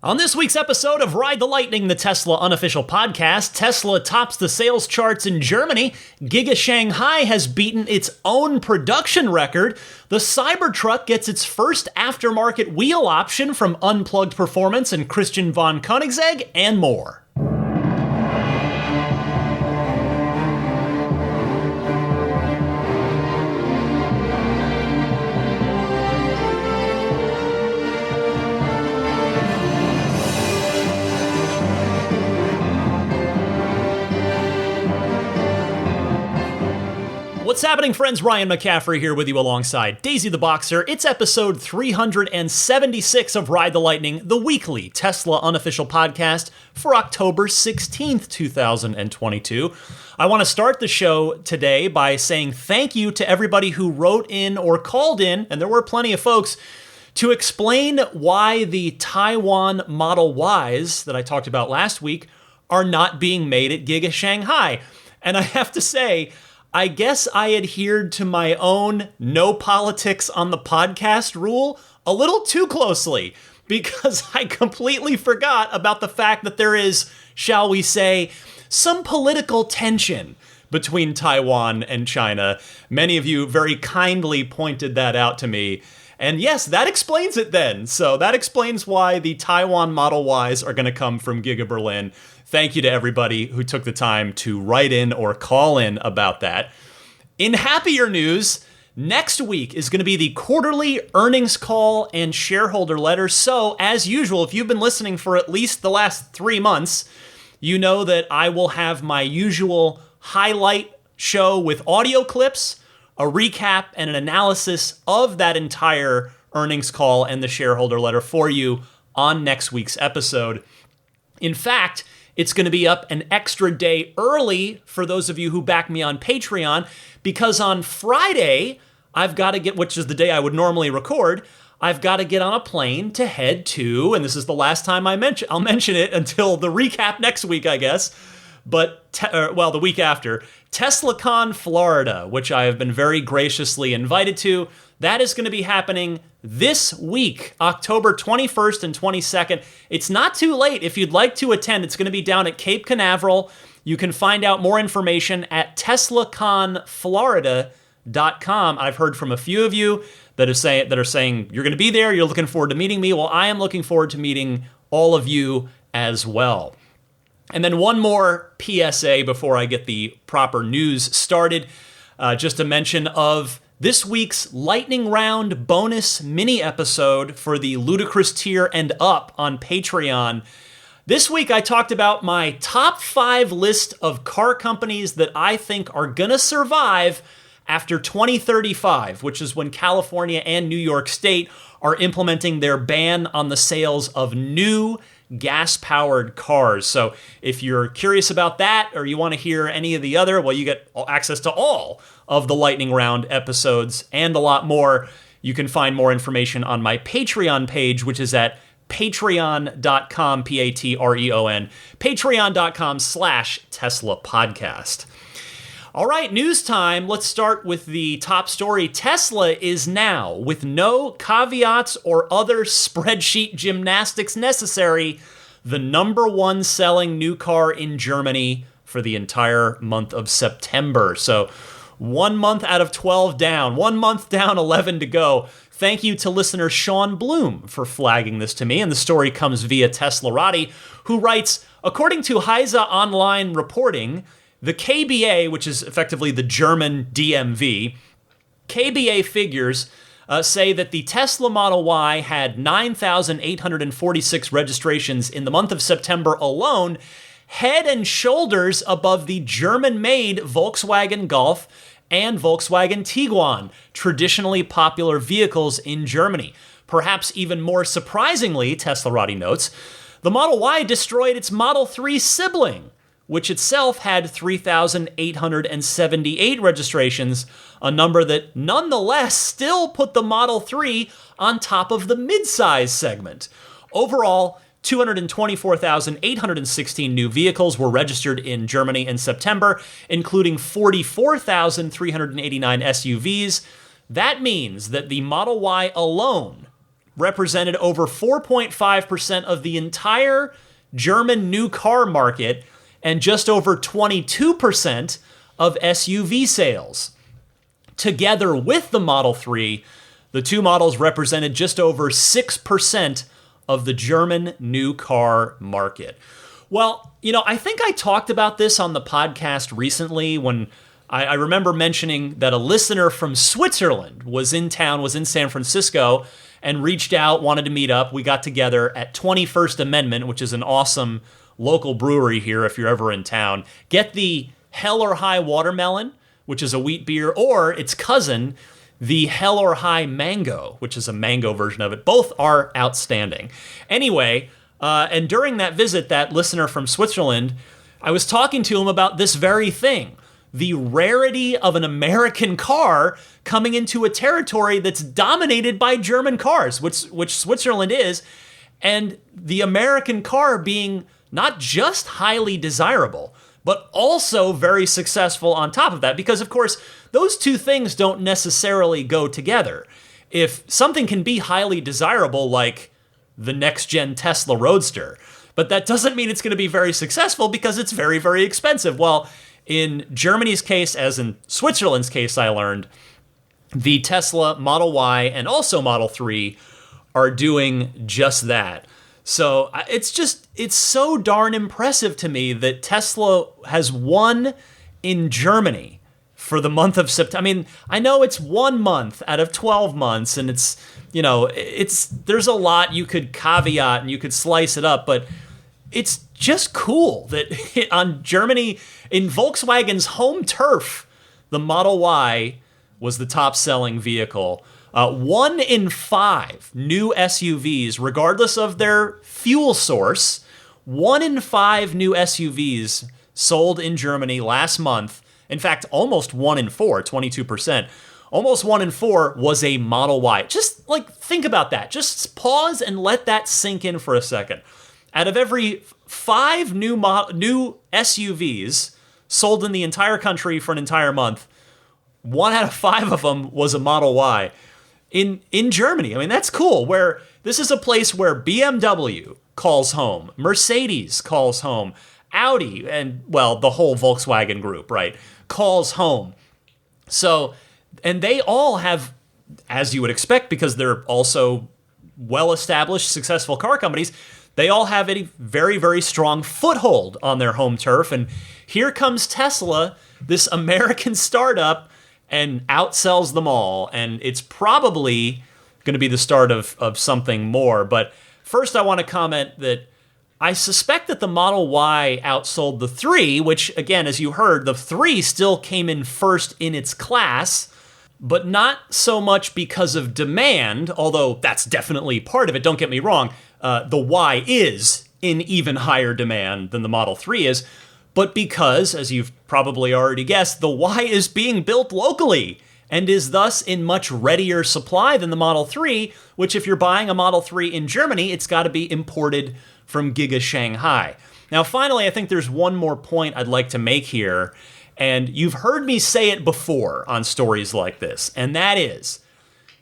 On this week's episode of Ride the Lightning, the Tesla unofficial podcast, Tesla tops the sales charts in Germany, Giga Shanghai has beaten its own production record, the Cybertruck gets its first aftermarket wheel option from Unplugged Performance and Christian von Koenigsegg, and more. What's happening, friends? Ryan McCaffrey here with you alongside Daisy the Boxer. It's episode 376 of Ride the Lightning, the weekly Tesla unofficial podcast for October 16th, 2022. I want to start the show today by saying thank you to everybody who wrote in or called in, and there were plenty of folks, to explain why the Taiwan Model Ys that I talked about last week are not being made at Giga Shanghai. And I have to say, I guess I adhered to my own no politics on the podcast rule a little too closely, because I completely forgot about the fact that there is, shall we say, some political tension between Taiwan and China. Many of you very kindly pointed that out to me. And yes, that explains it then. So that explains why the Taiwan Model Ys are going to come from Giga Berlin. Thank you to everybody who took the time to write in or call in about that. In happier news, next week is going to be the quarterly earnings call and shareholder letter. So, as usual, if you've been listening for at least the last 3 months, you know that I will have my usual highlight show with audio clips, a recap, and an analysis of that entire earnings call and the shareholder letter for you on next week's episode. In fact, it's going to be up an extra day early for those of you who back me on Patreon, because on Friday, I've got to get, which is the day I would normally record, I've got to get on a plane to head to, and this is the last time I'll mention it until the recap next week, I guess, but, the week after, TeslaCon, Florida, which I have been very graciously invited to. That is going to be happening this week, October 21st and 22nd. It's not too late if you'd like to attend. It's going to be down at Cape Canaveral. You can find out more information at teslaconflorida.com. I've heard from a few of you that are saying you're going to be there, you're looking forward to meeting me. Well, I am looking forward to meeting all of you as well. And then one more PSA before I get the proper news started. Just a mention of this week's Lightning Round bonus mini episode for the ludicrous tier and up on Patreon. This week I talked about my top 5 list of car companies that I think are gonna survive after 2035, which is when California and New York State are implementing their ban on the sales of new gas-powered cars. So if you're curious about that, or you want to hear any of the other, well, you get access to all of the Lightning Round episodes and a lot more. You can find more information on my Patreon page, which is at patreon.com, Patreon, patreon.com/Tesla Podcast. All right, news time. Let's start with the top story. Tesla is now, with no caveats or other spreadsheet gymnastics necessary, the number 1 selling new car in Germany for the entire month of September. So 1 month out of 12 down, 1 month down, 11 to go. Thank you to listener Sean Bloom for flagging this to me. And the story comes via Teslarati, who writes, according to Heise Online reporting, the KBA, which is effectively the German DMV, KBA figures say that the Tesla Model Y had 9,846 registrations in the month of September alone, head and shoulders above the German-made Volkswagen Golf and Volkswagen Tiguan, traditionally popular vehicles in Germany. Perhaps even more surprisingly, Teslarati notes, the Model Y destroyed its Model 3 sibling, which itself had 3,878 registrations, a number that nonetheless still put the Model 3 on top of the midsize segment. Overall, 224,816 new vehicles were registered in Germany in September, including 44,389 SUVs. That means that the Model Y alone represented over 4.5% of the entire German new car market and just over 22% of SUV sales. Together with the Model 3, the two models represented just over 6% of the German new car market. Well, I think I talked about this on the podcast recently when I remember mentioning that a listener from Switzerland was in town, was in San Francisco, and reached out, wanted to meet up. We got together at 21st Amendment, which is an awesome local brewery here if you're ever in town. Get the Hell or High Watermelon, which is a wheat beer, or its cousin, the Hell or High Mango, which is a mango version of it. Both are outstanding. Anyway, and during that visit, that listener from Switzerland, I was talking to him about this very thing. The rarity of an American car coming into a territory that's dominated by German cars, which Switzerland is, and the American car being not just highly desirable, but also very successful on top of that. Because, of course, those two things don't necessarily go together. If something can be highly desirable, like the next-gen Tesla Roadster, but that doesn't mean it's going to be very successful because it's very, very expensive. Well, in Germany's case, as in Switzerland's case, I learned, the Tesla Model Y and also Model 3 are doing just that. So it's so darn impressive to me that Tesla has won in Germany for the month of September. I mean, I know it's 1 month out of 12 months, and there's a lot you could caveat and you could slice it up, but it's just cool that on Germany, in Volkswagen's home turf, the Model Y was the top-selling vehicle. 1 in 5 new SUVs, regardless of their fuel source, 1 in 5 new SUVs sold in Germany last month. In fact, almost 1 in 4, 22%. Almost 1 in 4 was a Model Y. Just think about that. Just pause and let that sink in for a second. Out of every 5 new SUVs sold in the entire country for an entire month, 1 out of 5 of them was a Model Y. In Germany, I mean, that's cool, where this is a place where BMW calls home, Mercedes calls home, Audi, and, well, the whole Volkswagen group, right, calls home. So, and they all have, as you would expect, because they're also well-established, successful car companies, they all have a very, very strong foothold on their home turf. And here comes Tesla, this American startup, and outsells them all. And it's probably going to be the start of something more. But first, I want to comment that I suspect that the Model Y outsold the 3, which, again, as you heard, the 3 still came in first in its class, but not so much because of demand, although that's definitely part of it. Don't get me wrong. The Y is in even higher demand than the Model 3 is, but because, as you've probably already guessed, the Y is being built locally and is thus in much readier supply than the Model 3, which if you're buying a Model 3 in Germany, it's got to be imported from Giga Shanghai. Now, finally, I think there's one more point I'd like to make here, and you've heard me say it before on stories like this, and that is,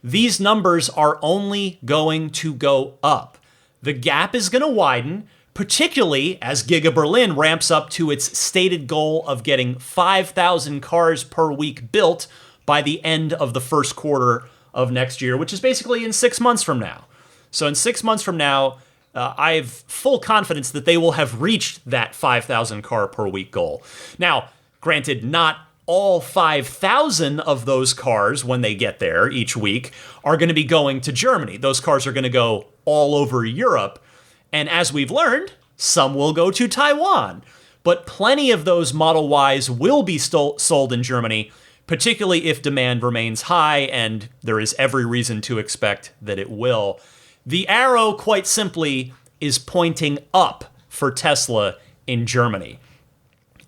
these numbers are only going to go up. The gap is going to widen, particularly as Giga Berlin ramps up to its stated goal of getting 5,000 cars per week built by the end of the first quarter of next year, which is basically in 6 months from now. So in 6 months from now, I have full confidence that they will have reached that 5,000 car per week goal. Now, granted, not all 5,000 of those cars, when they get there each week, are going to be going to Germany. Those cars are going to go all over Europe. And as we've learned, some will go to Taiwan. But plenty of those Model Ys will be sold in Germany, particularly if demand remains high, and there is every reason to expect that it will. The arrow, quite simply, is pointing up for Tesla in Germany.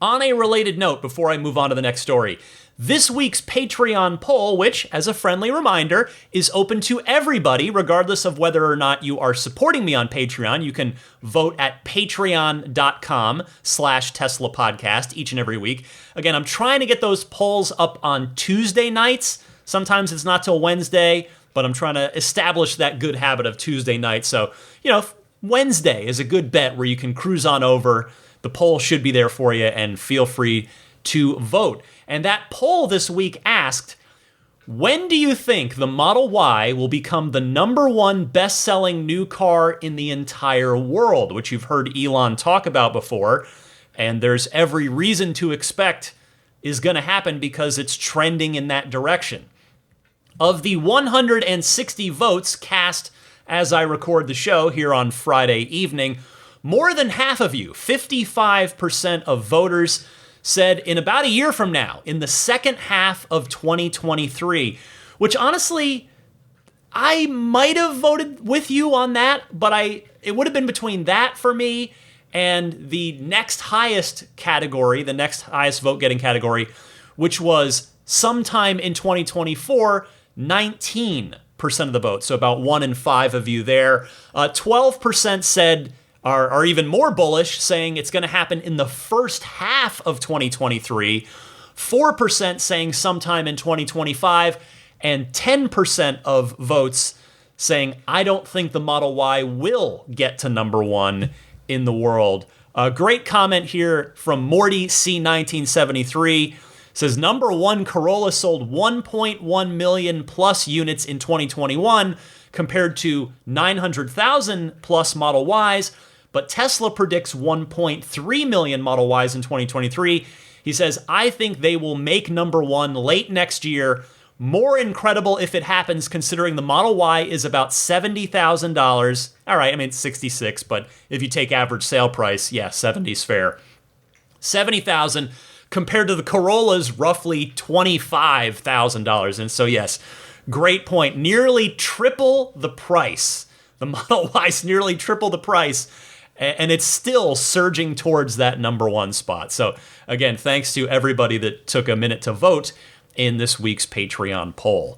On a related note, before I move on to the next story, this week's Patreon poll, which, as a friendly reminder, is open to everybody, regardless of whether or not you are supporting me on Patreon. You can vote at patreon.com/Tesla Podcast each and every week. Again, I'm trying to get those polls up on Tuesday nights. Sometimes it's not till Wednesday. but I'm trying to establish that good habit of Tuesday night. So, Wednesday is a good bet where you can cruise on over. The poll should be there for you, and feel free to vote. And that poll this week asked, when do you think the Model Y will become the number one best-selling new car in the entire world, which you've heard Elon talk about before, and there's every reason to expect is going to happen because it's trending in that direction. Of the 160 votes cast as I record the show here on Friday evening, more than half of you, 55% of voters, said in about a year from now, in the second half of 2023, which honestly, I might have voted with you on that, but it would have been between that for me and the next highest category, the next highest vote-getting category, which was sometime in 2024, 19% of the vote, so about 1 in 5 of you there. 12% said are even more bullish, saying it's going to happen in the first half of 2023, 4% saying sometime in 2025, and 10% of votes saying, I don't think the Model Y will get to number one in the world. A great comment here from Morty C1973. Says, number one Corolla sold 1.1 million plus units in 2021 compared to 900,000 plus Model Ys, but Tesla predicts 1.3 million Model Ys in 2023. He says, I think they will make number one late next year. More incredible if it happens, considering the Model Y is about $70,000. All right, I mean, it's 66, but if you take average sale price, yeah, 70's fair. 70,000 compared to the Corolla's roughly $25,000. And so, yes, great point. Nearly triple the price. The Model Y's nearly triple the price, and it's still surging towards that number one spot. So, again, thanks to everybody that took a minute to vote in this week's Patreon poll.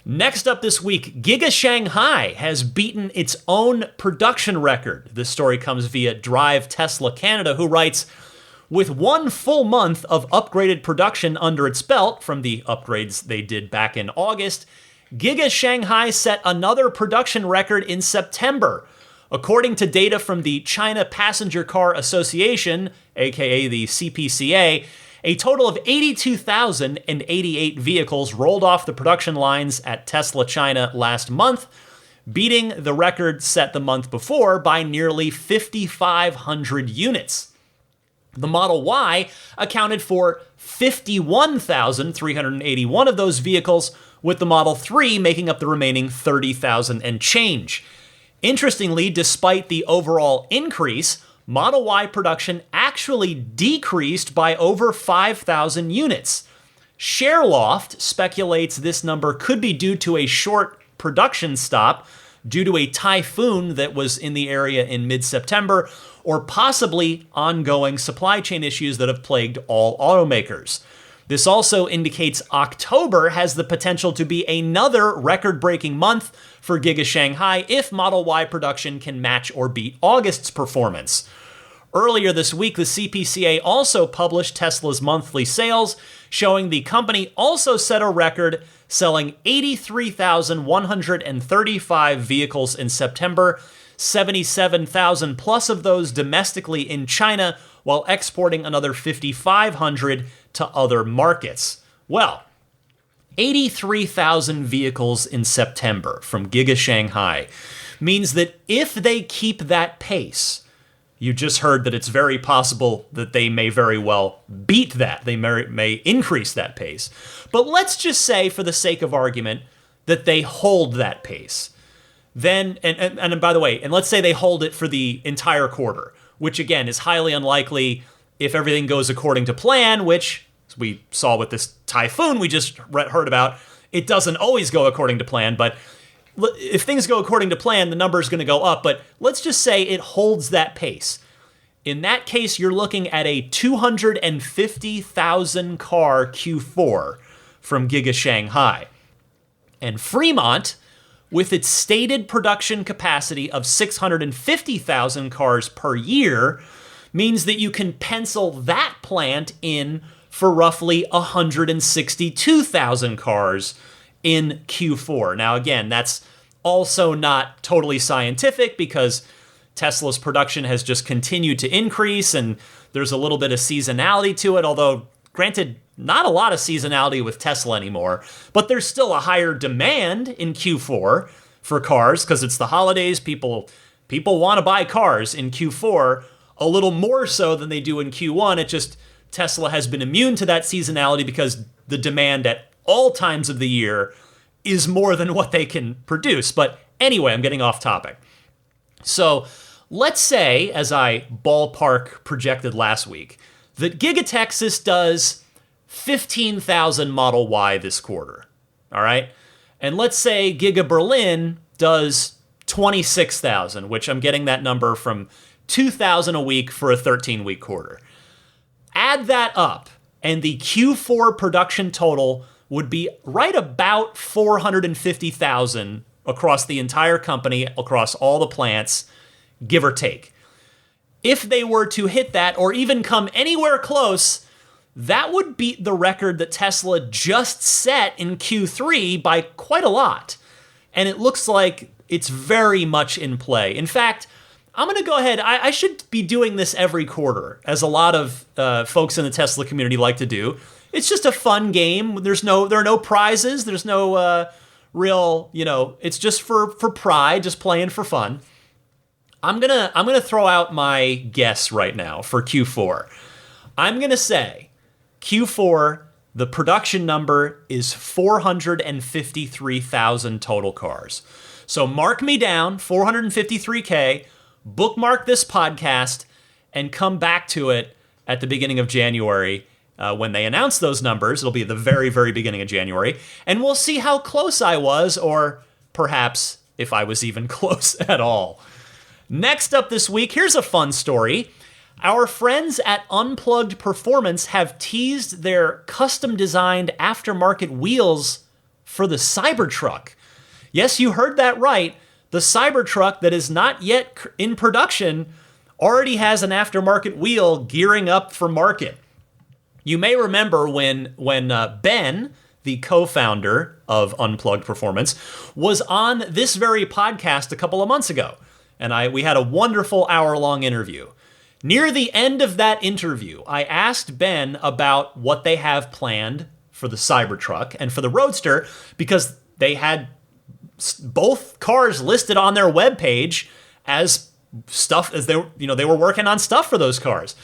Next up this week, Giga Shanghai has beaten its own production record. This story comes via Drive Tesla Canada, who writes, with 1 full month of upgraded production under its belt from the upgrades they did back in August, Giga Shanghai set another production record in September. According to data from the China Passenger Car Association, aka the CPCA, a total of 82,088 vehicles rolled off the production lines at Tesla China last month, beating the record set the month before by nearly 5,500 units. The Model Y accounted for 51,381 of those vehicles, with the Model 3 making up the remaining 30,000 and change. Interestingly, despite the overall increase, Model Y production actually decreased by over 5,000 units. ShareLoft speculates this number could be due to a short production stop due to a typhoon that was in the area in mid-September, or possibly ongoing supply chain issues that have plagued all automakers. This also indicates October has the potential to be another record-breaking month for Giga Shanghai if Model Y production can match or beat August's performance. Earlier this week, the CPCA also published Tesla's monthly sales, showing the company also set a record, selling 83,135 vehicles in September, 77,000 plus of those domestically in China, while exporting another 5,500 to other markets. Well, 83,000 vehicles in September from Giga Shanghai means that if they keep that pace, you just heard that it's very possible that they may very well beat that. They may increase that pace. But let's just say, for the sake of argument, that they hold that pace. Then, and by the way, and let's say they hold it for the entire quarter, which again is highly unlikely if everything goes according to plan, which, as we saw with this typhoon we just heard about, it doesn't always go according to plan, but if things go according to plan, the number is going to go up, but let's just say it holds that pace. In that case, you're looking at a 250,000 car Q4 from Giga Shanghai. And Fremont, with its stated production capacity of 650,000 cars per year, means that you can pencil that plant in for roughly 162,000 cars in Q4. Now, again, that's also not totally scientific because Tesla's production has just continued to increase and there's a little bit of seasonality to it, although granted, not a lot of seasonality with Tesla anymore, but there's still a higher demand in Q4 for cars because it's the holidays. People want to buy cars in Q4 a little more so than they do in Q1. It just, Tesla has been immune to that seasonality because the demand at all times of the year is more than what they can produce. But anyway, I'm getting off topic. So let's say, as I ballpark projected last week, that Giga Texas does 15,000 Model Y this quarter, all right? And let's say Giga Berlin does 26,000, which I'm getting that number from 2,000 a week for a 13-week quarter. Add that up, and the Q4 production total would be right about 450,000 across the entire company, across all the plants, give or take. If they were to hit that, or even come anywhere close, that would beat the record that Tesla just set in Q3 by quite a lot. And it looks like it's very much in play. In fact, I'm going to go ahead. I should be doing this every quarter, as a lot of folks in the Tesla community like to do. It's just a fun game. There are no prizes. There's no real, it's just for pride, just playing for fun. I'm gonna throw out my guess right now for Q4. I'm gonna say Q4, the production number is 453,000 total cars. So mark me down, 453K, bookmark this podcast, and come back to it at the beginning of January when they announce those numbers. It'll be the very, very beginning of January, and we'll see how close I was, or perhaps if I was even close at all. Next up this week, here's a fun story. Our friends at Unplugged Performance have teased their custom-designed aftermarket wheels for the Cybertruck. Yes, you heard that right. The Cybertruck that is not yet in production already has an aftermarket wheel gearing up for market. You may remember when Ben, the co-founder of Unplugged Performance, was on this very podcast a couple of months ago. And we had a wonderful hour-long interview. Near the end of that interview, I asked Ben about what they have planned for the Cybertruck and for the Roadster, because they had both cars listed on their webpage as stuff, as they were working on stuff for those cars.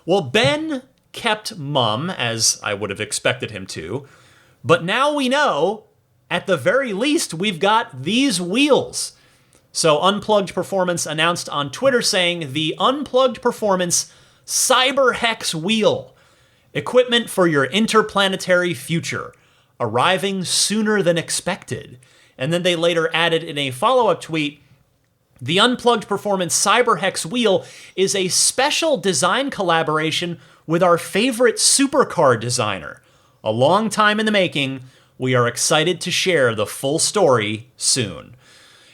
Well, Ben kept mum, as I would have expected him to, but now we know, at the very least, we've got these wheels. So Unplugged Performance announced on Twitter saying the Unplugged Performance CyberHex wheel, equipment for your interplanetary future, arriving sooner than expected. And then they later added in a follow-up tweet, the Unplugged Performance CyberHex wheel is a special design collaboration with our favorite supercar designer. A long time in the making, we are excited to share the full story soon.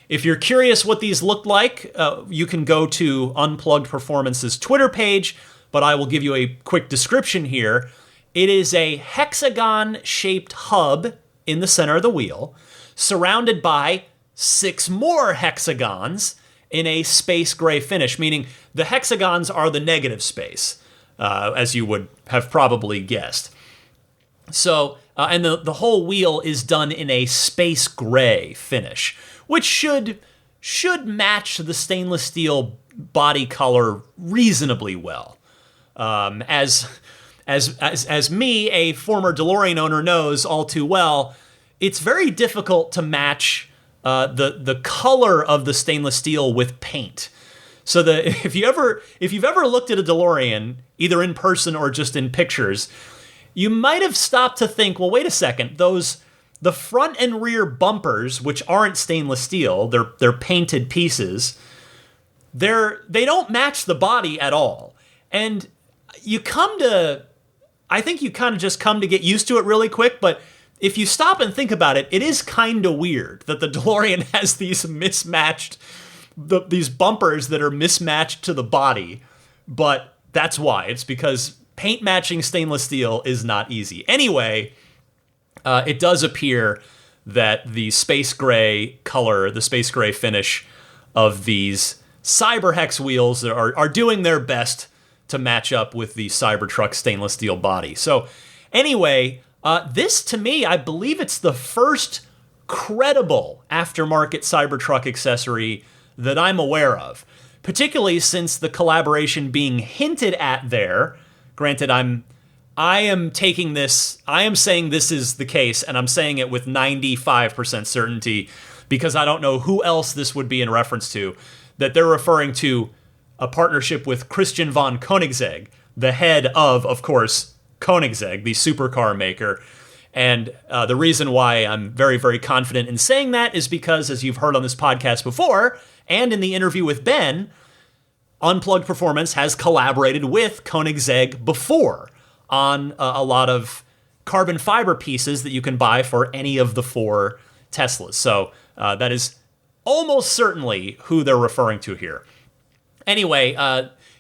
If you're curious what these look like, you can go to Unplugged Performance's Twitter page, but I will give you a quick description here. It is a hexagon-shaped hub in the center of the wheel, surrounded by 6 more hexagons in a space gray finish, meaning the hexagons are the negative space, as you would have probably guessed. So, and the whole wheel is done in a space gray finish, which should match the stainless steel body color reasonably well. As me, a former DeLorean owner, knows all too well, it's very difficult to match the color of the stainless steel with paint. So if you've ever looked at a DeLorean, either in person or just in pictures, you might have stopped to think, well, wait a second, the front and rear bumpers, which aren't stainless steel, they're painted pieces, they don't match the body at all. And I think you kind of just come to get used to it really quick, but if you stop and think about it, it is kind of weird that the DeLorean has these these bumpers that are mismatched to the body, but that's why. It's because paint matching stainless steel is not easy. Anyway, it does appear that the space gray color, the space gray finish of these CyberHex wheels are doing their best to match up with the Cybertruck stainless steel body. So anyway, this to me, I believe it's the first credible aftermarket Cybertruck accessory that I'm aware of, particularly since the collaboration being hinted at there. Granted, I am saying this is the case, and I'm saying it with 95% certainty because I don't know who else this would be in reference to, that they're referring to a partnership with Christian von Koenigsegg, the head of course, Koenigsegg, the supercar maker. And the reason why I'm very, very confident in saying that is because, as you've heard on this podcast before, and in the interview with Ben, Unplugged Performance has collaborated with Koenigsegg before on a lot of carbon fiber pieces that you can buy for any of the 4 Teslas. So that is almost certainly who they're referring to here. Anyway,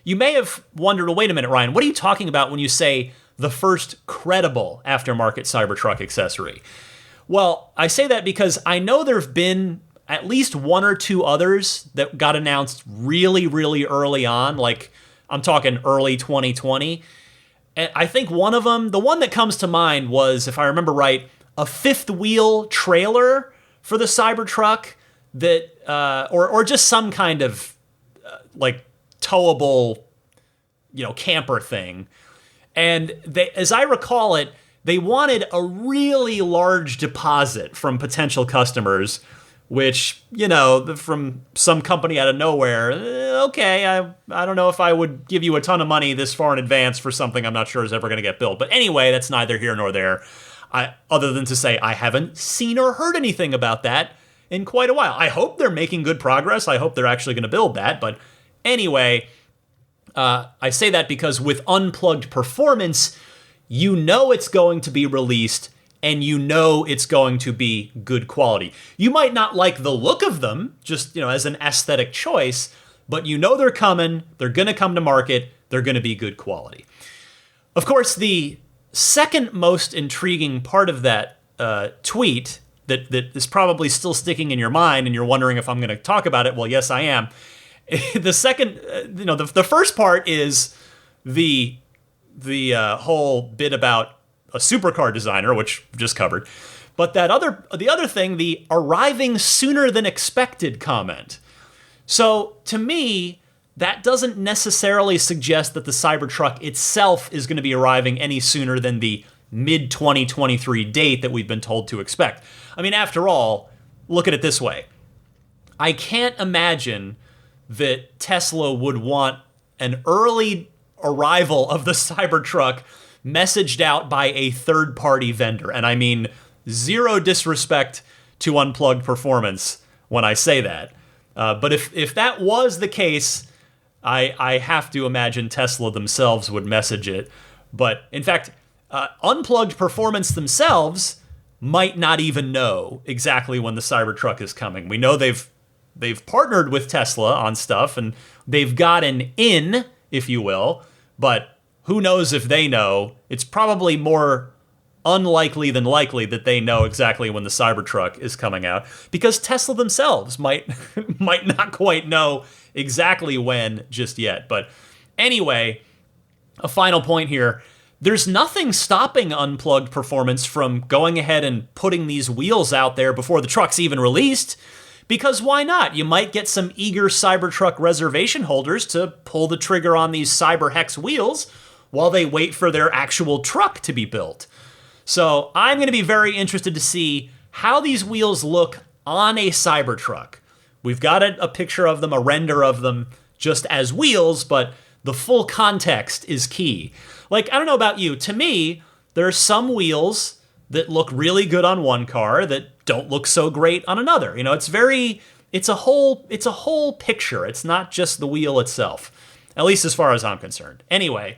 you may have wondered, well, wait a minute, Ryan, what are you talking about when you say the first credible aftermarket Cybertruck accessory? Well, I say that because I know there have been at least 1 or 2 others that got announced really, really early on, like I'm talking early 2020. And I think one of them, the one that comes to mind was, if I remember right, a 5th wheel trailer for the Cybertruck that, or just some kind of like towable, camper thing. And they, as I recall it, they wanted a really large deposit from potential customers, which, from some company out of nowhere, okay, I don't know if I would give you a ton of money this far in advance for something I'm not sure is ever going to get built. But anyway, that's neither here nor there, other than to say I haven't seen or heard anything about that in quite a while. I hope they're making good progress. I hope they're actually going to build that. But anyway, I say that because with Unplugged Performance, it's going to be released and it's going to be good quality. You might not like the look of them, just, as an aesthetic choice, but they're coming, they're going to come to market, they're going to be good quality. Of course, the second most intriguing part of that tweet that is probably still sticking in your mind and you're wondering if I'm going to talk about it, well, yes, I am. The second, the first part is the whole bit about a supercar designer, which we just covered. But the other thing, the arriving sooner than expected comment. So to me, that doesn't necessarily suggest that the Cybertruck itself is going to be arriving any sooner than the mid-2023 date that we've been told to expect. I mean, after all, look at it this way. I can't imagine that Tesla would want an early arrival of the Cybertruck messaged out by a third-party vendor. And I mean, zero disrespect to Unplugged Performance when I say that. But if that was the case, I have to imagine Tesla themselves would message it. But in fact, Unplugged Performance themselves might not even know exactly when the Cybertruck is coming. We know they've partnered with Tesla on stuff, and they've got an in, if you will, but who knows if they know. It's probably more unlikely than likely that they know exactly when the Cybertruck is coming out, because Tesla themselves might not quite know exactly when just yet. But anyway, a final point here. There's nothing stopping Unplugged Performance from going ahead and putting these wheels out there before the truck's even released, because why not? You might get some eager Cybertruck reservation holders to pull the trigger on these CyberHex wheels while they wait for their actual truck to be built. So I'm going to be very interested to see how these wheels look on a Cybertruck. We've got a picture of them, a render of them, just as wheels, but the full context is key. Like, I don't know about you, to me, there are some wheels that look really good on one car that don't look so great on another. It's a whole picture. It's not just the wheel itself, at least as far as I'm concerned. Anyway,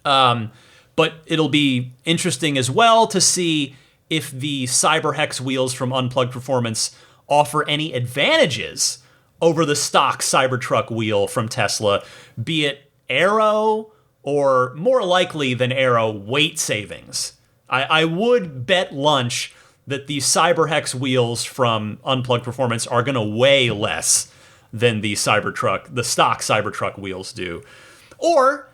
but it'll be interesting as well to see if the CyberHex wheels from Unplugged Performance offer any advantages over the stock Cybertruck wheel from Tesla, be it aero or, more likely than aero, weight savings. I would bet lunch that the Cyberhex wheels from Unplugged Performance are going to weigh less than the Cybertruck, the stock Cybertruck wheels do. Or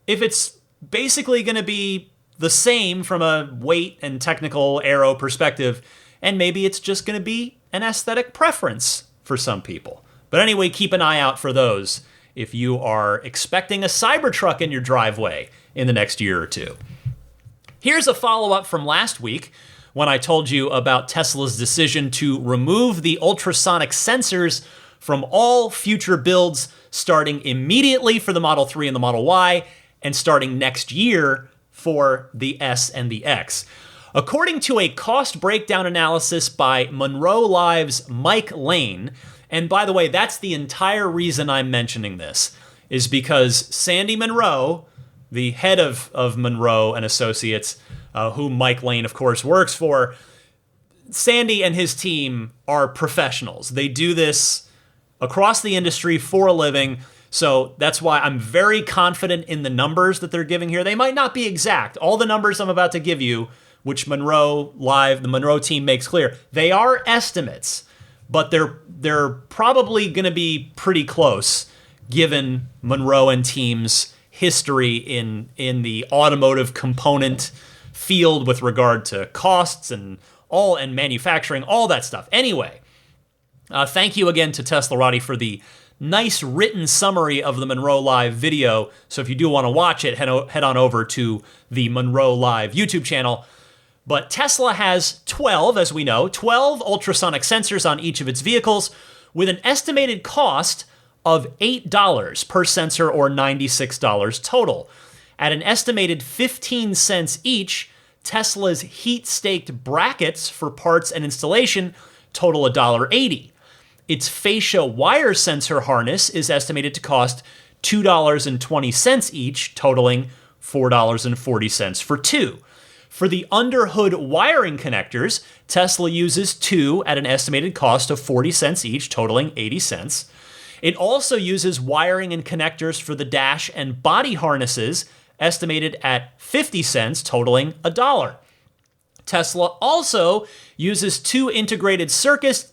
if it's basically going to be the same from a weight and technical aero perspective, and maybe it's just going to be an aesthetic preference for some people. But anyway, keep an eye out for those if you are expecting a Cybertruck in your driveway in the next year or two. Here's a follow-up from last week when I told you about Tesla's decision to remove the ultrasonic sensors from all future builds starting immediately for the Model 3 and the Model Y and starting next year for the S and the X. According to a cost breakdown analysis by Monroe Live's Mike Lane, and by the way, that's the entire reason I'm mentioning this, is because Sandy Monroe, the head of Monroe and Associates, who Mike Lane, of course, works for, Sandy and his team are professionals. They do this across the industry for a living, so that's why I'm very confident in the numbers that they're giving here. They might not be exact. All the numbers I'm about to give you, which Monroe Live, the Monroe team makes clear, they are estimates, but they're probably going to be pretty close given Monroe and team's history in the automotive component field with regard to costs and manufacturing, all that stuff. Anyway, thank you again to Teslarati for the nice written summary of the Monroe Live video. So if you do want to watch it, head on over to the Monroe Live YouTube channel. But Tesla has 12, as we know, 12 ultrasonic sensors on each of its vehicles with an estimated cost of $8 per sensor or $96 total. At an estimated 15 cents each, Tesla's heat-staked brackets for parts and installation total $1.80. Its fascia wire sensor harness is estimated to cost $2.20 each, totaling $4.40 for two. For the underhood wiring connectors, Tesla uses two at an estimated cost of 40 cents each, totaling 80 cents. It also uses wiring and connectors for the dash and body harnesses, estimated at 50 cents, totaling $1. Tesla also uses two integrated circuits,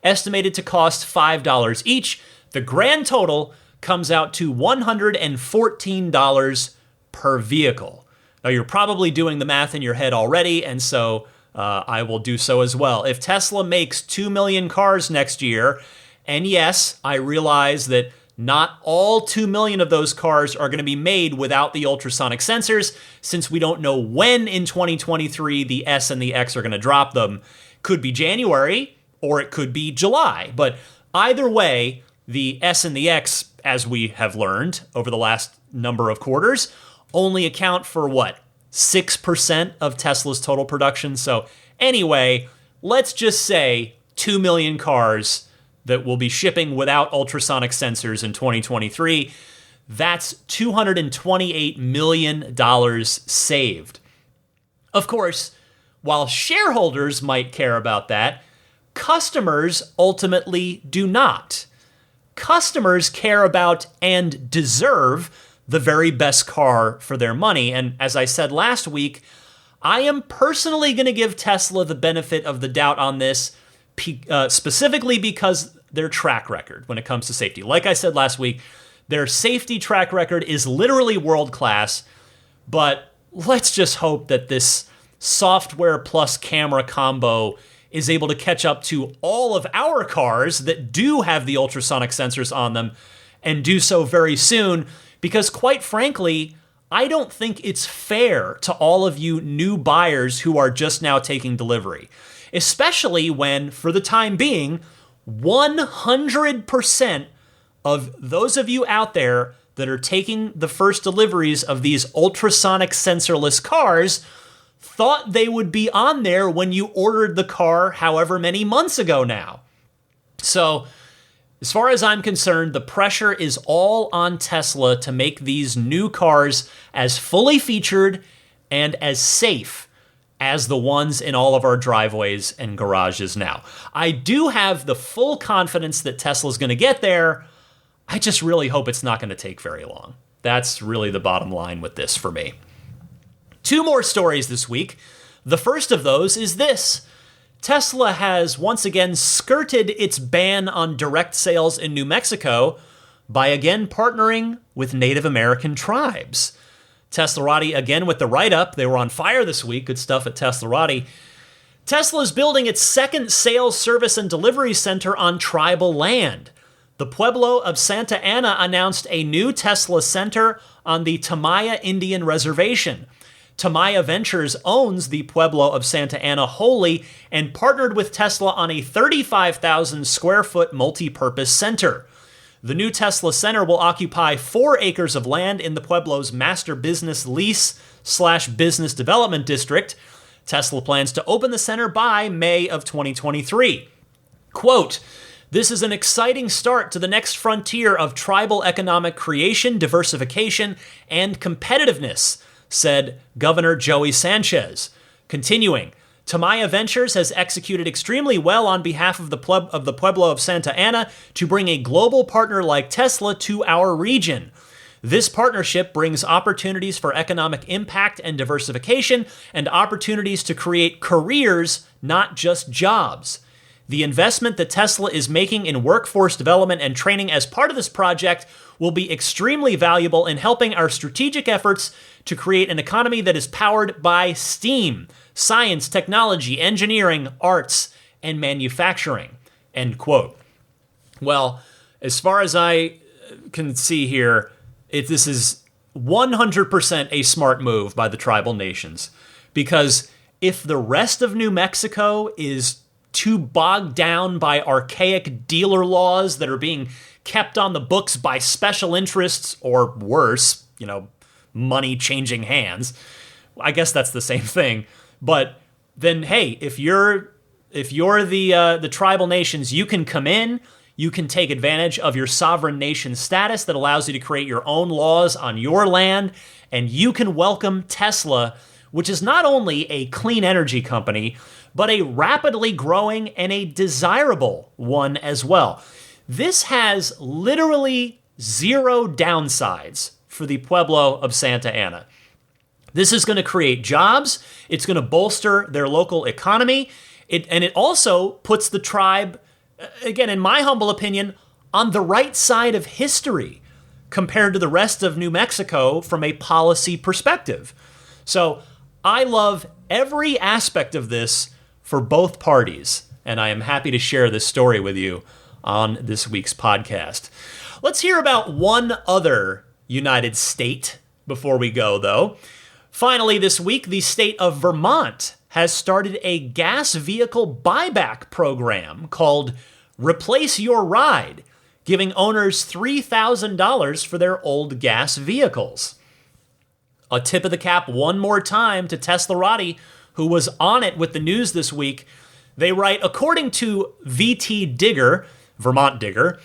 estimated to cost $5 each. The grand total comes out to $114 per vehicle. Now, you're probably doing the math in your head already, and so I will do so as well. If Tesla makes 2 million cars next year, and yes, I realize that not all 2 million of those cars are going to be made without the ultrasonic sensors, since we don't know when in 2023 the S and the X are going to drop them. Could be January, or it could be July. But either way, the S and the X, as we have learned over the last number of quarters, only account for, 6% of Tesla's total production? So anyway, let's just say 2 million cars that will be shipping without ultrasonic sensors in 2023. That's $228 million saved. Of course, while shareholders might care about that, customers ultimately do not. Customers care about and deserve the very best car for their money. And as I said last week, I am personally going to give Tesla the benefit of the doubt on this, specifically because their track record when it comes to safety. Like I said last week, their safety track record is literally world-class, but let's just hope that this software plus camera combo is able to catch up to all of our cars that do have the ultrasonic sensors on them and do so very soon. Because quite frankly, I don't think it's fair to all of you new buyers who are just now taking delivery, especially when, for the time being, 100% of those of you out there that are taking the first deliveries of these ultrasonic sensorless cars thought they would be on there when you ordered the car however many months ago now. So, as far as I'm concerned, the pressure is all on Tesla to make these new cars as fully featured and as safe as the ones in all of our driveways and garages now. I do have the full confidence that Tesla's going to get there. I just really hope it's not going to take very long. That's really the bottom line with this for me. Two more stories this week. The first of those is this. Tesla has once again skirted its ban on direct sales in New Mexico by again partnering with Native American tribes. Teslarati again with the write-up. They were on fire this week. Good stuff at Teslarati. Tesla is building its second sales, service, and delivery center on tribal land. The Pueblo of Santa Ana announced a new Tesla center on the Tamaya Indian Reservation. Tamaya Ventures owns the Pueblo of Santa Ana wholly and partnered with Tesla on a 35,000 square foot multi-purpose center. The new Tesla center will occupy 4 acres of land in the Pueblo's master business lease/business development district. Tesla plans to open the center by May of 2023. Quote, "This is an exciting start to the next frontier of tribal economic creation, diversification, and competitiveness," said Governor Joey Sanchez. Continuing, Tamaya Ventures has executed extremely well on behalf of the Pueblo of Santa Ana to bring a global partner like Tesla to our region. This partnership brings opportunities for economic impact and diversification and opportunities to create careers, not just jobs. The investment that Tesla is making in workforce development and training as part of this project will be extremely valuable in helping our strategic efforts to create an economy that is powered by STEAM, science, technology, engineering, arts, and manufacturing, end quote. Well, as far as I can see here, this is 100% a smart move by the tribal nations, because if the rest of New Mexico is too bogged down by archaic dealer laws that are being kept on the books by special interests, or worse, money changing hands, I guess that's the same thing. But then, hey, if you're the tribal nations, you can come in, you can take advantage of your sovereign nation status that allows you to create your own laws on your land, and you can welcome Tesla, which is not only a clean energy company, but a rapidly growing and a desirable one as well. This has literally 0 downsides for the Pueblo of Santa Ana. This is going to create jobs. It's going to bolster their local economy. And it also puts the tribe, again, in my humble opinion, on the right side of history compared to the rest of New Mexico from a policy perspective. So I love every aspect of this for both parties, and I am happy to share this story with you on this week's podcast. Let's hear about one other United State before we go, though. Finally, this week, the state of Vermont has started a gas vehicle buyback program called Replace Your Ride, giving owners $3,000 for their old gas vehicles. A tip of the cap one more time to Teslarati, who was on it with the news this week. They write, according to VT Digger, Vermont Digger,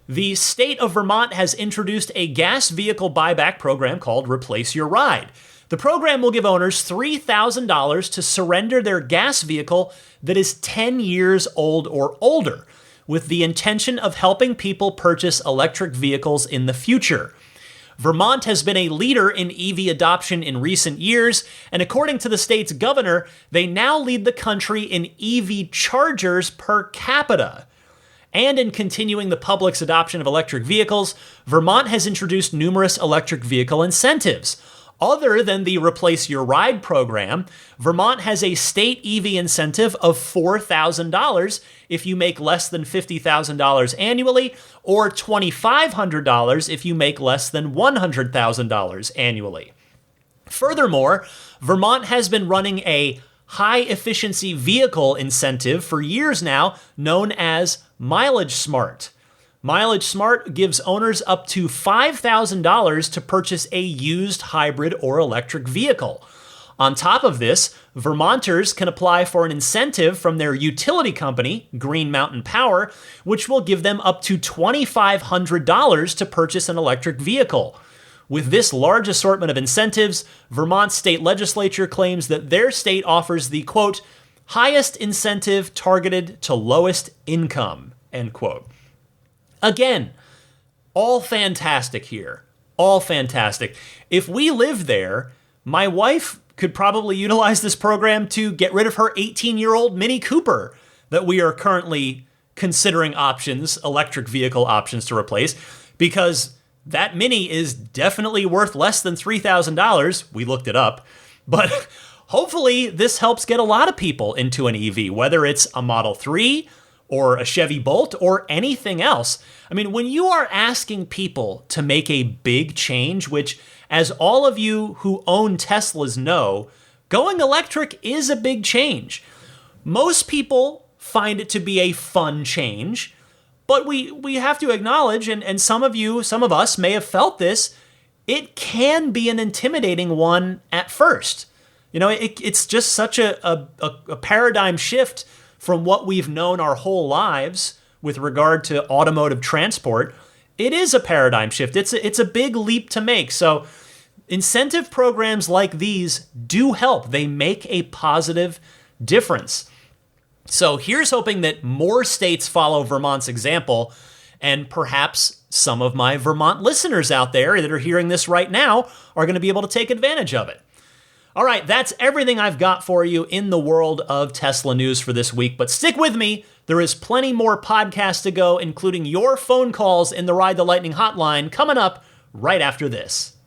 the state of Vermont has introduced a gas vehicle buyback program called Replace Your Ride. The program will give owners $3,000 to surrender their gas vehicle that is 10 years old or older, with the intention of helping people purchase electric vehicles in the future. Vermont has been a leader in EV adoption in recent years, and according to the state's governor, they now lead the country in EV chargers per capita. And in continuing the public's adoption of electric vehicles, Vermont has introduced numerous electric vehicle incentives. Other than the Replace Your Ride program, Vermont has a state EV incentive of $4,000 if you make less than $50,000 annually, or $2,500 if you make less than $100,000 annually. Furthermore, Vermont has been running a high-efficiency vehicle incentive for years now, known as Mileage Smart. Mileage Smart gives owners up to $5,000 to purchase a used hybrid or electric vehicle. On top of this, Vermonters can apply for an incentive from their utility company, Green Mountain Power, which will give them up to $2,500 to purchase an electric vehicle. With this large assortment of incentives, Vermont's state legislature claims that their state offers the, quote, highest incentive targeted to lowest income, end quote. Again, all fantastic here. All fantastic. If we lived there, my wife could probably utilize this program to get rid of her 18-year-old Mini Cooper that we are currently considering options, electric vehicle options to replace, because that Mini is definitely worth less than $3,000. We looked it up. But hopefully this helps get a lot of people into an EV, whether it's a Model 3 or a Chevy Bolt or anything else. I mean, when you are asking people to make a big change, which, as all of you who own Teslas know, going electric is a big change. Most people find it to be a fun change, but we have to acknowledge, and some of us may have felt this, it can be an intimidating one at first. You know, it's just such a paradigm shift from what we've known our whole lives with regard to automotive transport. It is a paradigm shift. It's a big leap to make. So incentive programs like these do help. They make a positive difference. So here's hoping that more states follow Vermont's example, and perhaps some of my Vermont listeners out there that are hearing this right now are going to be able to take advantage of it. All right, that's everything I've got for you in the world of Tesla news for this week, but stick with me. There is plenty more podcasts to go, including your phone calls in the Ride the Lightning hotline, coming up right after this.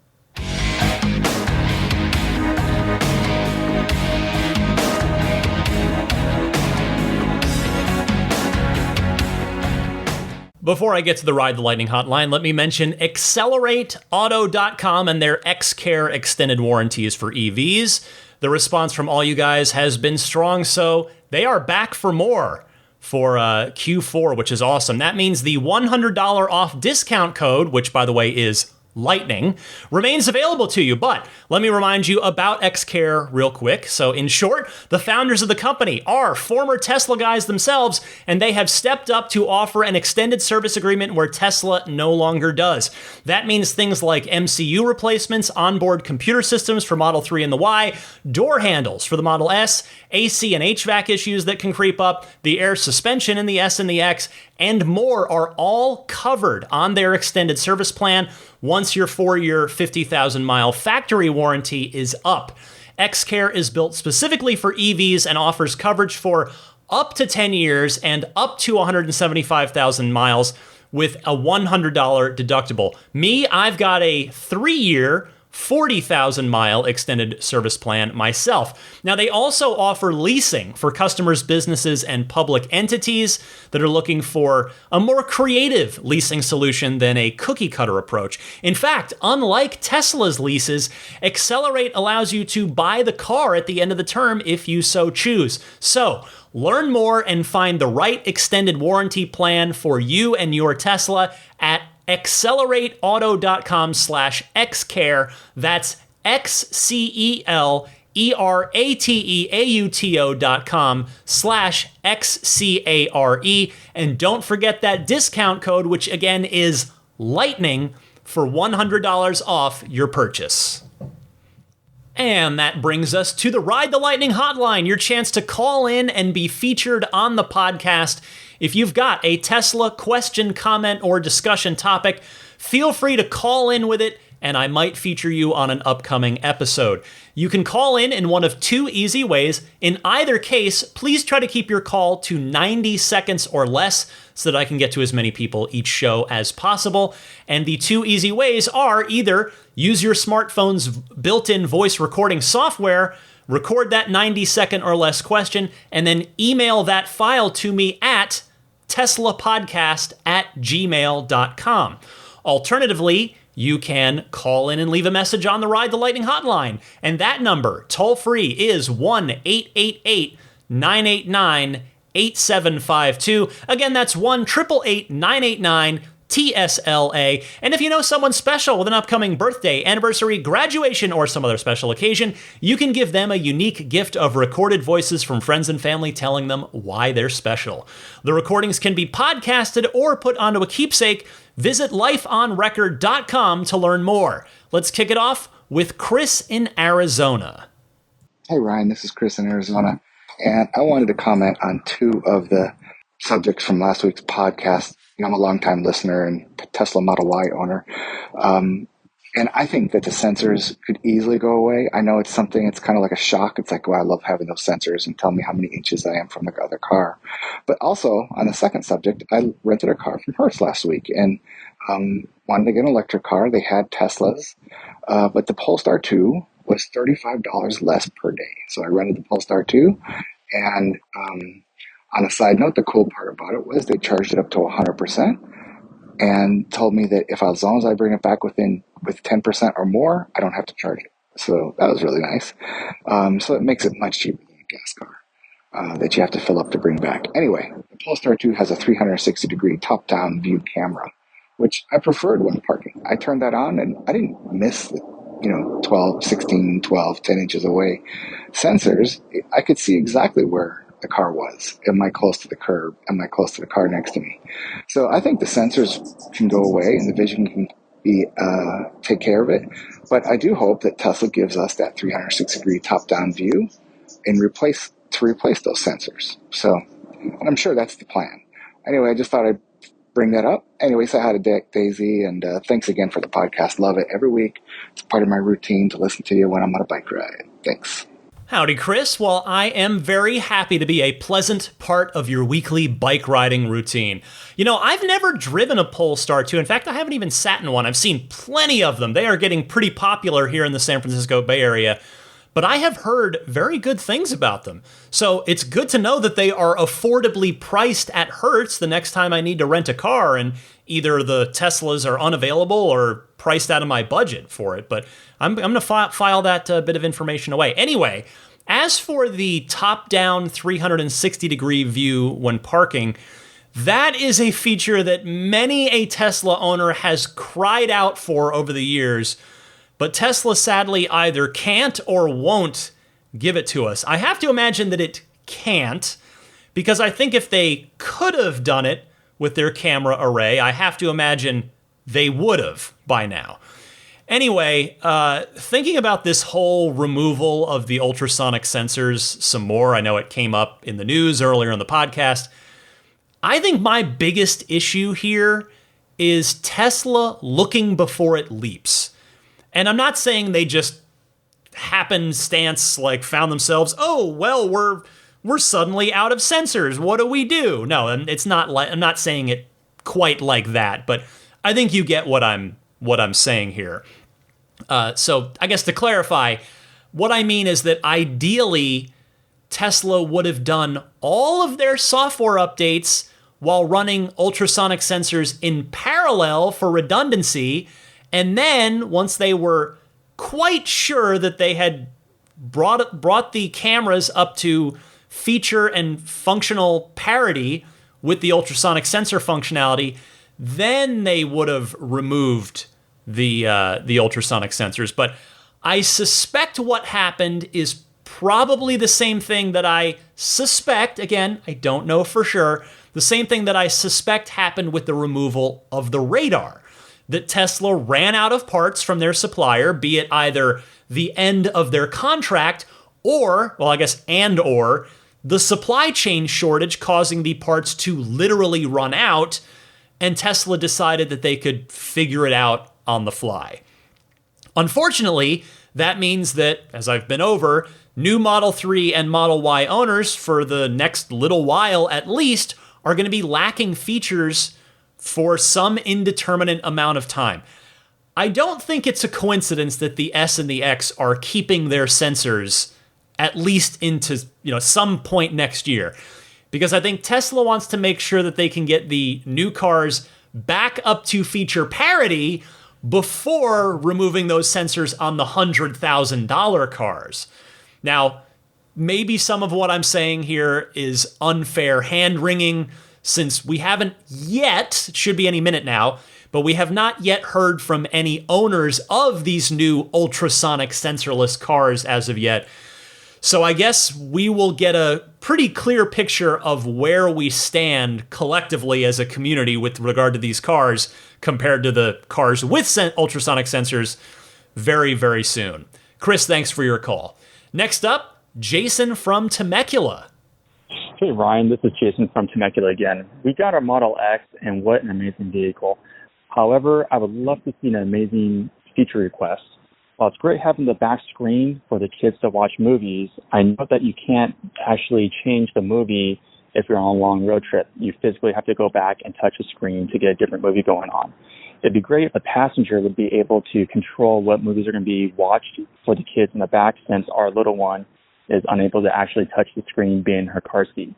Before I get to the Ride the Lightning hotline, let me mention AccelerateAuto.com and their XCare extended warranties for EVs. The response from all you guys has been strong, so they are back for more for Q4, which is awesome. That means the $100 off discount code, which, by the way, is Lightning, remains available to you. But let me remind you about XCare real quick. So in short, the founders of the company are former Tesla guys themselves, and they have stepped up to offer an extended service agreement where Tesla no longer does. That means things like MCU replacements, onboard computer systems for Model 3 and the Y, door handles for the Model S, AC and HVAC issues that can creep up, the air suspension in the S and the X, and more are all covered on their extended service plan once your 4-year, 50,000-mile factory warranty is up. XCare is built specifically for EVs and offers coverage for up to 10 years and up to 175,000 miles with a $100 deductible. Me, I've got a 3-year, 40,000-mile extended service plan myself. Now, they also offer leasing for customers, businesses, and public entities that are looking for a more creative leasing solution than a cookie-cutter approach. In fact, unlike Tesla's leases, Accelerate allows you to buy the car at the end of the term if you so choose. So, learn more and find the right extended warranty plan for you and your Tesla at AccelerateAuto.com/xcare. That's XCelerateAuto.com/XCARE. And don't forget that discount code, which again is Lightning, for $100 off your purchase. And that brings us to the Ride the Lightning hotline, your chance to call in and be featured on the podcast. If you've got a Tesla question, comment, or discussion topic, feel free to call in with it, and I might feature you on an upcoming episode. You can call in one of two easy ways. In either case, please try to keep your call to 90 seconds or less so that I can get to as many people each show as possible. And the two easy ways are either use your smartphone's built-in voice recording software, record that 90-second or less question, and then email that file to me at teslapodcast@gmail.com. Alternatively, you can call in and leave a message on the Ride the Lightning hotline. And that number, toll-free, is 1-888-989-8752. Again, that's 1-888-989-TSLA. And if you know someone special with an upcoming birthday, anniversary, graduation, or some other special occasion, you can give them a unique gift of recorded voices from friends and family telling them why they're special. The recordings can be podcasted or put onto a keepsake. Visit lifeonrecord.com to learn more. Let's kick it off with Chris in Arizona. Hey, Ryan, this is Chris in Arizona, and I wanted to comment on two of the subjects from last week's podcast. I'm a longtime listener and Tesla Model Y owner. And I think that the sensors could easily go away. I know it's kind of like a shock. It's like, well, I love having those sensors and tell me how many inches I am from the other car. But also, on the second subject, I rented a car from Hertz last week and wanted to get an electric car. They had Teslas, but the Polestar 2 was $35 less per day. So I rented the Polestar 2. And on a side note, the cool part about it was they charged it up to 100%. And told me that as long as I bring it back with 10% or more, I don't have to charge it. So that was really nice. So it makes it much cheaper than a gas car that you have to fill up to bring back. Anyway, the Polestar 2 has a 360-degree top-down view camera, which I preferred when parking. I turned that on, and I didn't miss the 12, 16, 12, 10 inches away sensors. I could see exactly where the car was. Am I close to the curb? Am I close to the car next to me? So I think the sensors can go away and the vision can take care of it. But I do hope that Tesla gives us that 360-degree top-down view and replace those sensors. So, and I'm sure that's the plan. Anyway, I just thought I'd bring that up. Anyway, say hi to Daisy, and thanks again for the podcast. Love it every week. It's part of my routine to listen to you when I'm on a bike ride. Thanks. Howdy, Chris. Well, I am very happy to be a pleasant part of your weekly bike riding routine. I've never driven a Polestar 2. In fact, I haven't even sat in one. I've seen plenty of them. They are getting pretty popular here in the San Francisco Bay Area. But I have heard very good things about them. So it's good to know that they are affordably priced at Hertz the next time I need to rent a car, and either the Teslas are unavailable or priced out of my budget for it. But I'm going to file that bit of information away. Anyway, as for the top-down 360-degree view when parking, that is a feature that many a Tesla owner has cried out for over the years, but Tesla sadly either can't or won't give it to us. I have to imagine that it can't, because I think if they could have done it with their camera array, I have to imagine they would have by now. Anyway, thinking about this whole removal of the ultrasonic sensors some more, I know it came up in the news earlier in the podcast. I think my biggest issue here is Tesla looking before it leaps. And I'm not saying they just happenstance found themselves, oh, well, we're suddenly out of sensors. What do we do? No, it's not I'm not saying it quite like that, but I think you get what I'm saying here. So I guess to clarify, what I mean is that ideally Tesla would have done all of their software updates while running ultrasonic sensors in parallel for redundancy. And then once they were quite sure that they had brought the cameras up to feature and functional parity with the ultrasonic sensor functionality, then they would have removed the ultrasonic sensors. But I suspect what happened is probably the same thing that I suspect, again, I don't know for sure, the same thing that I suspect happened with the removal of the radar. That Tesla ran out of parts from their supplier, be it either the end of their contract or, well, I guess, or the supply chain shortage causing the parts to literally run out, and Tesla decided that they could figure it out on the fly. Unfortunately, that means that, as I've been over, new Model 3 and Model Y owners, for the next little while at least, are going to be lacking features for some indeterminate amount of time. I don't think it's a coincidence that the S and the X are keeping their sensors at least into some point next year, because I think Tesla wants to make sure that they can get the new cars back up to feature parity before removing those sensors on the $100,000 cars. Now, maybe some of what I'm saying here is unfair hand-wringing, since we haven't yet, it should be any minute now, but we have not yet heard from any owners of these new ultrasonic sensorless cars as of yet. So I guess we will get a pretty clear picture of where we stand collectively as a community with regard to these cars compared to the cars with ultrasonic sensors very, very soon. Chris, thanks for your call. Next up, Jason from Temecula. Hey, Ryan, this is Jason from Temecula again. We got our Model X, and what an amazing vehicle. However, I would love to see an amazing feature requests. While it's great having the back screen for the kids to watch movies, I know that you can't actually change the movie if you're on a long road trip. You physically have to go back and touch the screen to get a different movie going on. It'd be great if the passenger would be able to control what movies are going to be watched for the kids in the back, since our little one is unable to actually touch the screen being in her car seat.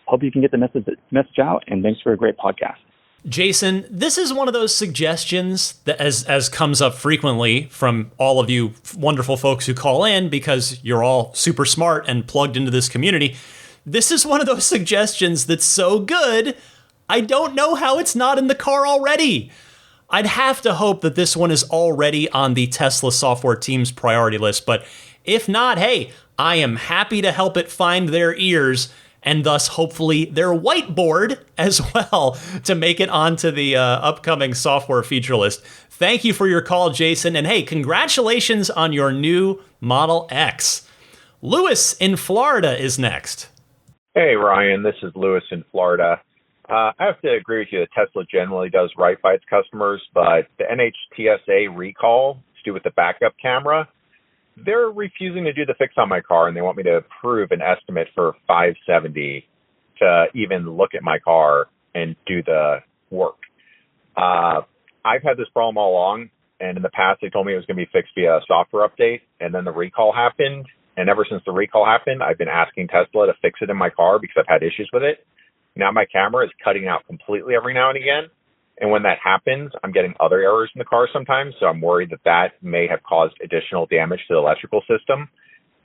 Hope you can get the message out, and thanks for a great podcast. Jason, this is one of those suggestions that as comes up frequently from all of you wonderful folks who call in because you're all super smart and plugged into this community. This is one of those suggestions that's so good, I don't know how it's not in the car already. I'd have to hope that this one is already on the Tesla software team's priority list, but if not, hey, I am happy to help it find their ears and thus hopefully their whiteboard as well to make it onto the upcoming software feature list. Thank you for your call, Jason, and hey, congratulations on your new Model X. Lewis in Florida is next. Hey, Ryan, this is Lewis in Florida. I have to agree with you that Tesla generally does right by its customers, but the NHTSA recall to do with the backup camera, they're refusing to do the fix on my car, and they want me to approve an estimate for $570 to even look at my car and do the work. I've had this problem all along, and in the past they told me it was going to be fixed via a software update, and then the recall happened, and ever since the recall happened, I've been asking Tesla to fix it in my car because I've had issues with it. Now my camera is cutting out completely every now and again. And when that happens, I'm getting other errors in the car sometimes. So I'm worried that that may have caused additional damage to the electrical system.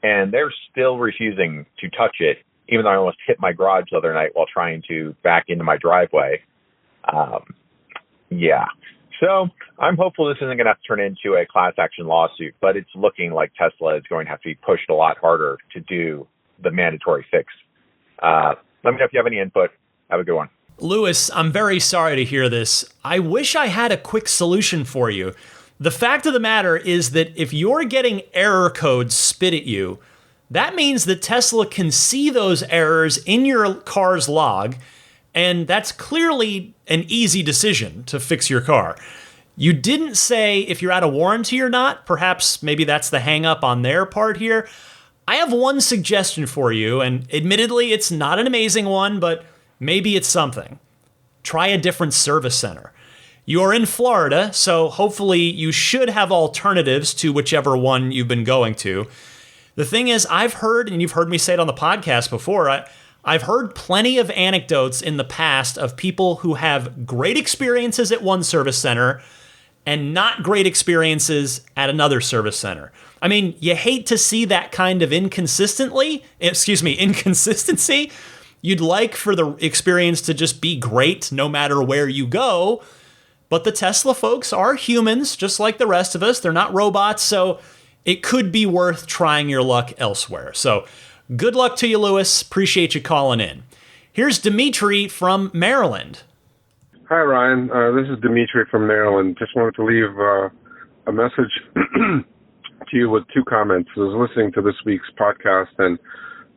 And they're still refusing to touch it, even though I almost hit my garage the other night while trying to back into my driveway. So I'm hopeful this isn't going to have to turn into a class action lawsuit, but it's looking like Tesla is going to have to be pushed a lot harder to do the mandatory fix. Let me know if you have any input. Have a good one. Lewis, I'm very sorry to hear this. I wish I had a quick solution for you. The fact of the matter is that if you're getting error codes spit at you, that means that Tesla can see those errors in your car's log, and that's clearly an easy decision to fix your car. You didn't say if you're out of warranty or not. Perhaps maybe that's the hang up on their part here. I have one suggestion for you, and admittedly, it's not an amazing one, but maybe it's something. Try a different service center. You're in Florida, so hopefully you should have alternatives to whichever one you've been going to. The thing is, I've heard, and you've heard me say it on the podcast before, I've heard plenty of anecdotes in the past of people who have great experiences at one service center and not great experiences at another service center. I mean, you hate to see that kind of inconsistency. You'd like for the experience to just be great no matter where you go. But the Tesla folks are humans, just like the rest of us. They're not robots, so it could be worth trying your luck elsewhere. So good luck to you, Lewis. Appreciate you calling in. Here's Dimitri from Maryland. Hi, Ryan. This is Dimitri from Maryland. Just wanted to leave a message to you with two comments. I was listening to this week's podcast and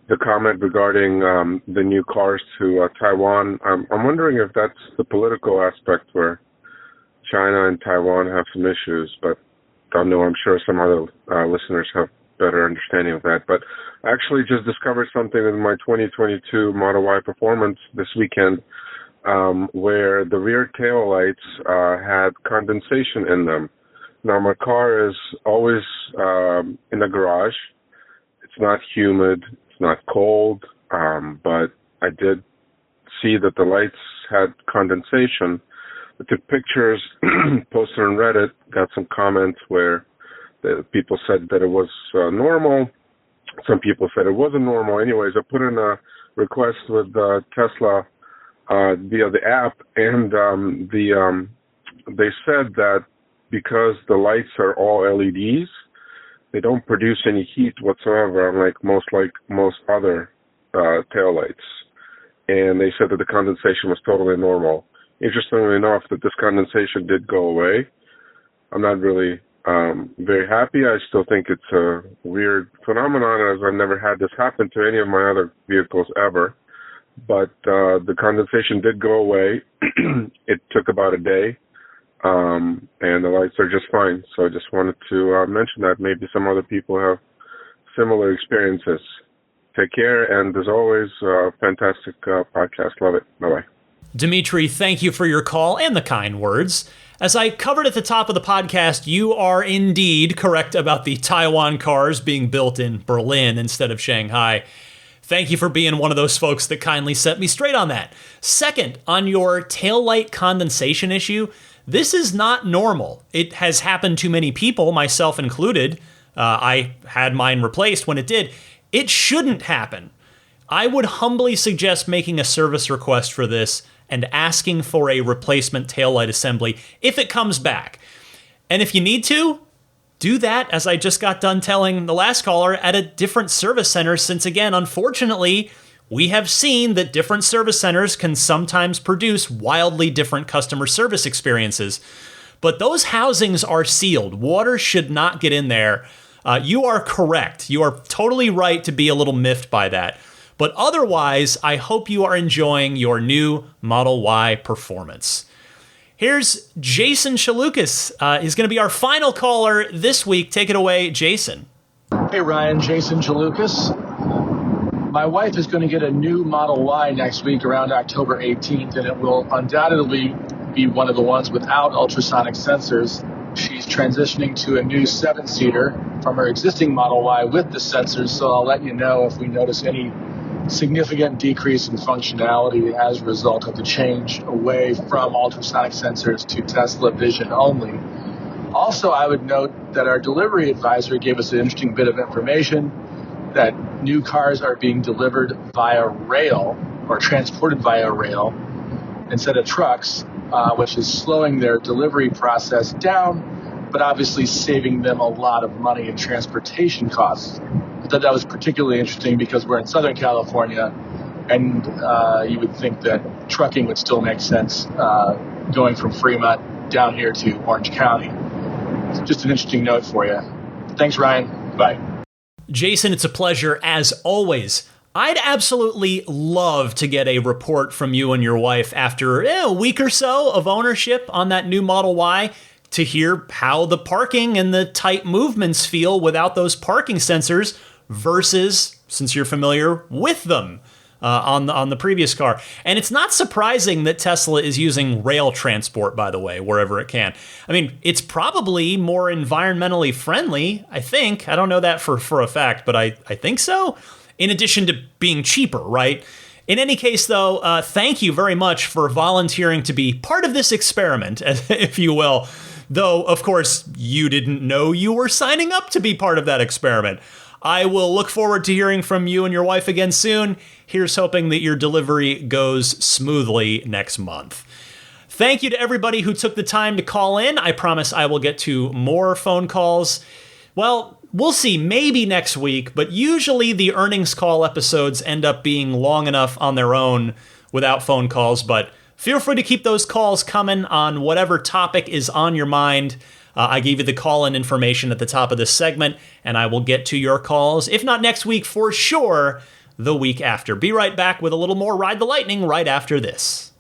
the comment regarding the new cars to Taiwan. I'm wondering if that's the political aspect where China and Taiwan have some issues, but don't know. I'm sure some other listeners have better understanding of that. But I actually just discovered something in my 2022 Model Y Performance this weekend where the rear tail lights had condensation in them. Now, my car is always in the garage. It's not humid. It's not cold. But I did see that the lights had condensation. I took pictures, posted on Reddit, got some comments where the people said that it was normal. Some people said it wasn't normal. Anyways, I put in a request with Tesla via the app, and they said that because the lights are all LEDs, they don't produce any heat whatsoever, unlike most other taillights. And they said that the condensation was totally normal. Interestingly enough, that this condensation did go away. I'm not really very happy. I still think it's a weird phenomenon, as I've never had this happen to any of my other vehicles ever. But the condensation did go away. It took about a day. and the lights are just fine. So I just wanted to mention that. Maybe some other people have similar experiences. Take care, and as always, fantastic podcast. Love it. Bye-bye. Dimitri, thank you for your call and the kind words. As I covered at the top of the podcast, you are indeed correct about the Taiwan cars being built in Berlin instead of Shanghai. Thank you for being one of those folks that kindly set me straight on that. Second, on your taillight condensation issue, this is not normal. It has happened to many people, myself included. I had mine replaced when it did. It shouldn't happen. I would humbly suggest making a service request for this and asking for a replacement taillight assembly if it comes back. And if you need to, do that, as I just got done telling the last caller, at a different service center, since again, unfortunately, we have seen that different service centers can sometimes produce wildly different customer service experiences. But those housings are sealed. Water should not get in there. You are correct. You are totally right to be a little miffed by that. But otherwise, I hope you are enjoying your new Model Y performance. Here's Jason Chalukas. He's going to be our final caller this week. Take it away, Jason. Hey, Ryan. Jason Chalukas. My wife is going to get a new Model Y next week around October 18th, and it will undoubtedly be one of the ones without ultrasonic sensors. She's transitioning to a new 7-seater from her existing Model Y with the sensors, so I'll let you know if we notice any significant decrease in functionality as a result of the change away from ultrasonic sensors to Tesla Vision only. Also, I would note that our delivery advisor gave us an interesting bit of information that new cars are being delivered via rail or transported via rail instead of trucks, which is slowing their delivery process down, but obviously saving them a lot of money in transportation costs. I thought that was particularly interesting because we're in Southern California, and you would think that trucking would still make sense going from Fremont down here to Orange County. Just an interesting note for you. Thanks, Ryan. Bye. Jason, it's a pleasure as always. I'd absolutely love to get a report from you and your wife after a week or so of ownership on that new Model Y to hear how the parking and the tight movements feel without those parking sensors versus, since you're familiar with them, on the previous car. And it's not surprising that Tesla is using rail transport, by the way, wherever it can. I mean, it's probably more environmentally friendly, I think. I don't know that for a fact, but I think so. In addition to being cheaper, right? In any case, though, thank you very much for volunteering to be part of this experiment, if you will. Though, of course, you didn't know you were signing up to be part of that experiment. I will look forward to hearing from you and your wife again soon. Here's hoping that your delivery goes smoothly next month. Thank you to everybody who took the time to call in. I promise I will get to more phone calls. Well, we'll see, maybe next week, but usually the earnings call episodes end up being long enough on their own without phone calls, but feel free to keep those calls coming on whatever topic is on your mind. I gave you the call-in information at the top of this segment, and I will get to your calls, if not next week, for sure, the week after. Be right back with a little more Ride the Lightning right after this.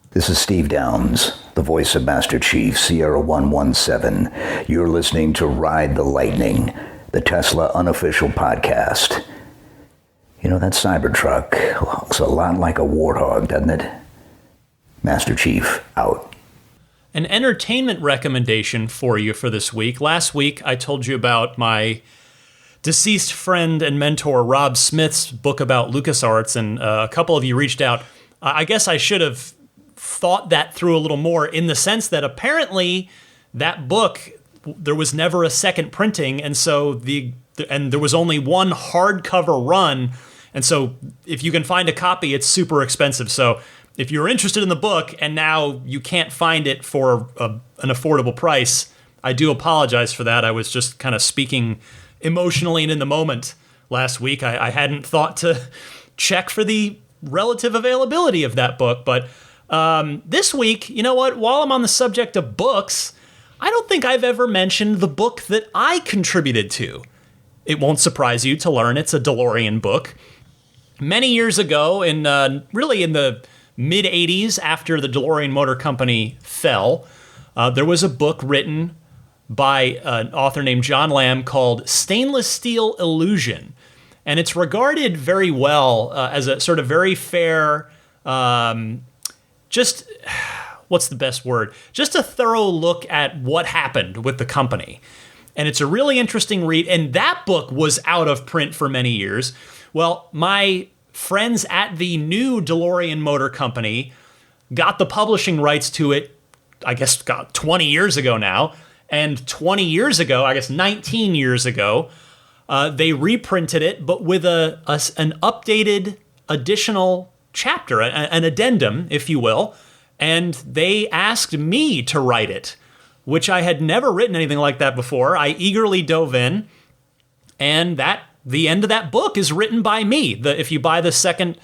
This is Steve Downs, the voice of Master Chief, Sierra 117. You're listening to Ride the Lightning, the Tesla unofficial podcast. You know, that Cybertruck looks a lot like a warthog, doesn't it? Master Chief, out. An entertainment recommendation for you for this week. Last week, I told you about my deceased friend and mentor, Rob Smith's book about LucasArts, and a couple of you reached out. I guess I should have thought that through a little more, in the sense that apparently that book, there was never a second printing, and so there was only one hardcover run, and so if you can find a copy, it's super expensive. So if you're interested in the book and now you can't find it for an affordable price, I do apologize for that. I was just kind of speaking emotionally and in the moment last week. I hadn't thought to check for the relative availability of that book. But this week, you know what? While I'm on the subject of books, I don't think I've ever mentioned the book that I contributed to. It won't surprise you to learn it's a DeLorean book. Many years ago, really in the mid-'80s, after the DeLorean Motor Company fell, There was a book written by an author named John Lamb called Stainless Steel Illusion. And it's regarded very well as a sort of very fair, just, what's the best word? Just a thorough look at what happened with the company. And it's a really interesting read. And that book was out of print for many years. Well, my friends at the new DeLorean Motor Company got the publishing rights to it, I guess, 20 years ago now. And 20 years ago, I guess 19 years ago, they reprinted it, but with an updated additional chapter, an addendum, if you will. And they asked me to write it, which I had never written anything like that before. I eagerly dove in, and the end of that book is written by me. If you buy the second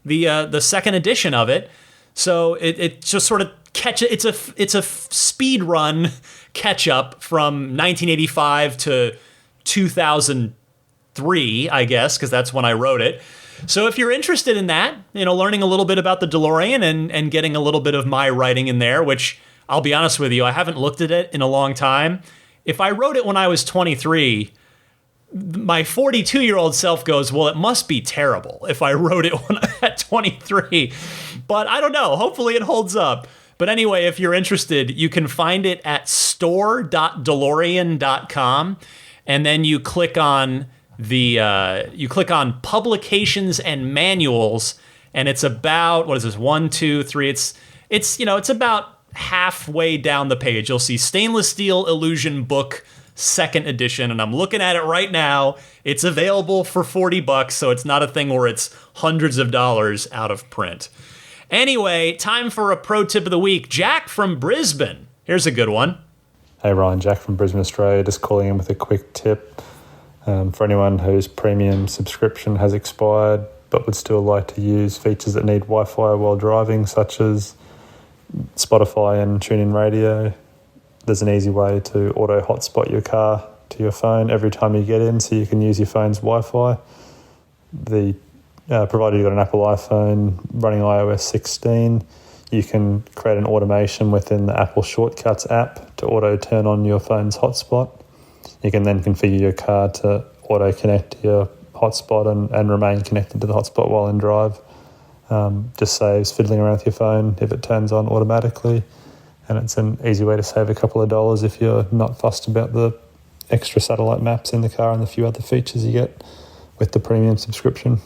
edition of it, so it just sort of it's a speed run catch up from 1985 to 2003, I guess, because that's when I wrote it. So if you're interested in that, learning a little bit about the DeLorean and getting a little bit of my writing in there, which I'll be honest with you, I haven't looked at it in a long time. If I wrote it when I was 23, my 42-year-old self goes, well, it must be terrible if I wrote it when at 23. But I don't know. Hopefully it holds up. But anyway, if you're interested, you can find it at store.delorean.com, and then you click on publications and manuals, and it's about, what is this, 1, 2, 3, it's about halfway down the page. You'll see Stainless Steel Illusion Book 2nd edition, and I'm looking at it right now. It's available for $40, so it's not a thing where it's hundreds of dollars out of print. Anyway, time for a pro tip of the week. Jack from Brisbane. Here's a good one. Hey Ryan, Jack from Brisbane, Australia. Just calling in with a quick tip for anyone whose premium subscription has expired but would still like to use features that need Wi-Fi while driving, such as Spotify and TuneIn Radio. There's an easy way to auto hotspot your car to your phone every time you get in, so you can use your phone's Wi-Fi. Provided you've got an Apple iPhone running iOS 16, you can create an automation within the Apple Shortcuts app to auto turn on your phone's hotspot. You can then configure your car to auto connect to your hotspot and remain connected to the hotspot while in drive. Just saves fiddling around with your phone if it turns on automatically. And it's an easy way to save a couple of dollars if you're not fussed about the extra satellite maps in the car and the few other features you get with the premium subscription.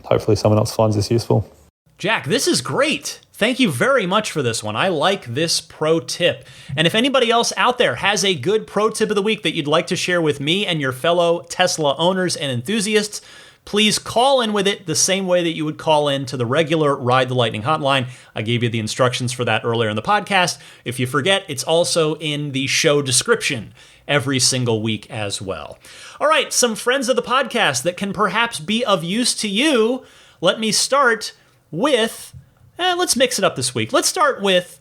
Hopefully someone else finds this useful. Jack, this is great. Thank you very much for this one. I like this pro tip. And if anybody else out there has a good pro tip of the week that you'd like to share with me and your fellow Tesla owners and enthusiasts, please call in with it the same way that you would call in to the regular Ride the Lightning hotline. I gave you the instructions for that earlier in the podcast. If you forget, it's also in the show description every single week as well. All right, some friends of the podcast that can perhaps be of use to you. Let me start with, let's mix it up this week. Let's start with,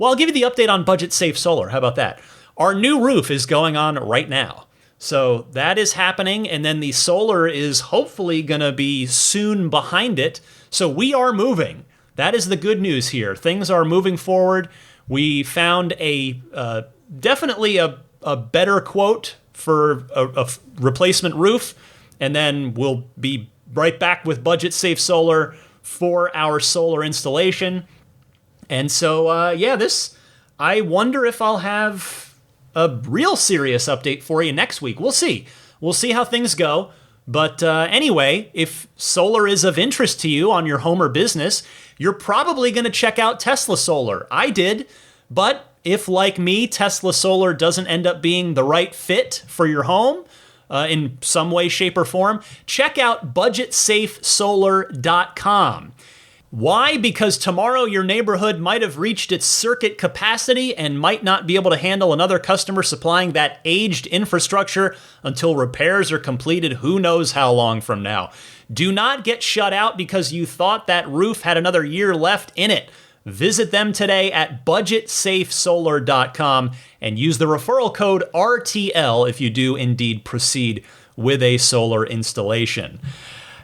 I'll give you the update on Budget Safe Solar. How about that? Our new roof is going on right now. So that is happening, and then the solar is hopefully going to be soon behind it. So we are moving. That is the good news here. Things are moving forward. We found definitely a better quote for a replacement roof, and then we'll be right back with Budget Safe Solar for our solar installation. And so, I wonder if I'll have a real serious update for you next week. We'll see. We'll see how things go. But anyway, if solar is of interest to you on your home or business, you're probably going to check out Tesla Solar. I did. But if, like me, Tesla Solar doesn't end up being the right fit for your home in some way, shape, or form, check out budgetsafesolar.com. Why? Because tomorrow your neighborhood might have reached its circuit capacity and might not be able to handle another customer supplying that aged infrastructure until repairs are completed who knows how long from now. Do not get shut out because you thought that roof had another year left in it. Visit them today at budgetsafesolar.com and use the referral code RTL if you do indeed proceed with a solar installation.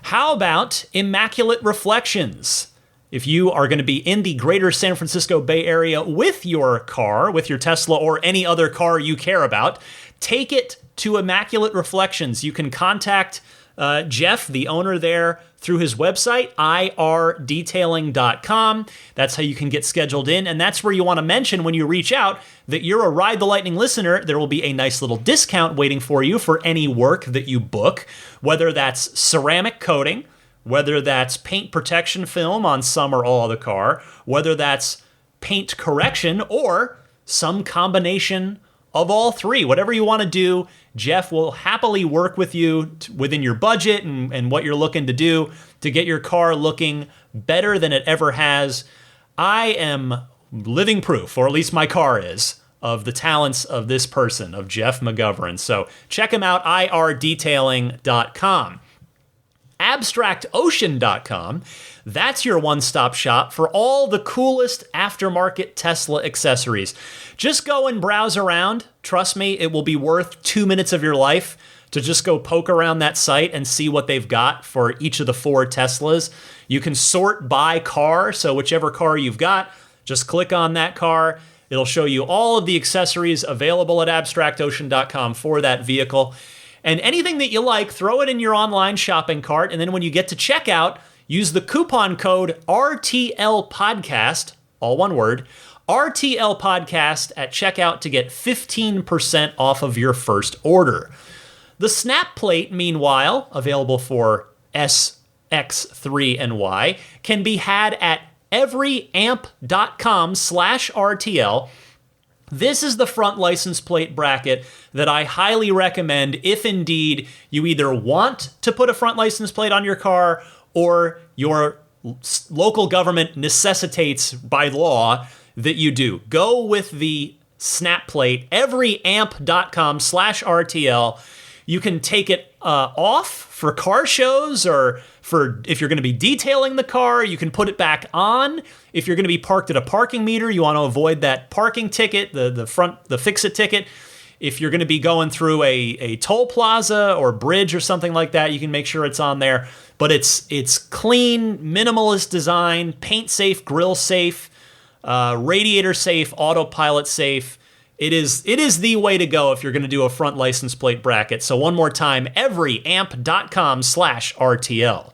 How about Immaculate Reflections? If you are going to be in the greater San Francisco Bay Area with your car, with your Tesla or any other car you care about, take it to Immaculate Reflections. You can contact Jeff, the owner there, through his website, irdetailing.com. That's how you can get scheduled in. And that's where you want to mention when you reach out that you're a Ride the Lightning listener. There will be a nice little discount waiting for you for any work that you book, whether that's ceramic coating, whether that's paint protection film on some or all of the car, whether that's paint correction, or some combination of all three. Whatever you want to do, Jeff will happily work with you within your budget and what you're looking to do to get your car looking better than it ever has. I am living proof, or at least my car is, of the talents of this person, of Jeff McGovern. So check him out, irdetailing.com. AbstractOcean.com. That's your one-stop shop for all the coolest aftermarket Tesla accessories. Just go and browse around. Trust me, it will be worth 2 minutes of your life to just go poke around that site and see what they've got for each of the 4 Teslas. You can sort by car, so whichever car you've got, just click on that car. It'll show you all of the accessories available at AbstractOcean.com for that vehicle. And anything that you like, throw it in your online shopping cart, and then when you get to checkout, use the coupon code RTLPodcast, all one word, RTLPodcast at checkout to get 15% off of your first order. The snap plate, meanwhile, available for S, X, 3, and Y, can be had at everyamp.com/RTL. This is the front license plate bracket that I highly recommend if indeed you either want to put a front license plate on your car or your local government necessitates by law that you do. Go with the snap plate, everyamp.com/RTL. You can take it off for car shows, or for if you're going to be detailing the car, you can put it back on. If you're going to be parked at a parking meter, you want to avoid that parking ticket, the fix-it ticket. If you're going to be going through a toll plaza or bridge or something like that, you can make sure it's on there. But it's clean, minimalist design, paint safe, grill safe, radiator safe, autopilot safe. It is the way to go if you're going to do a front license plate bracket. So one more time, everyamp.com/RTL.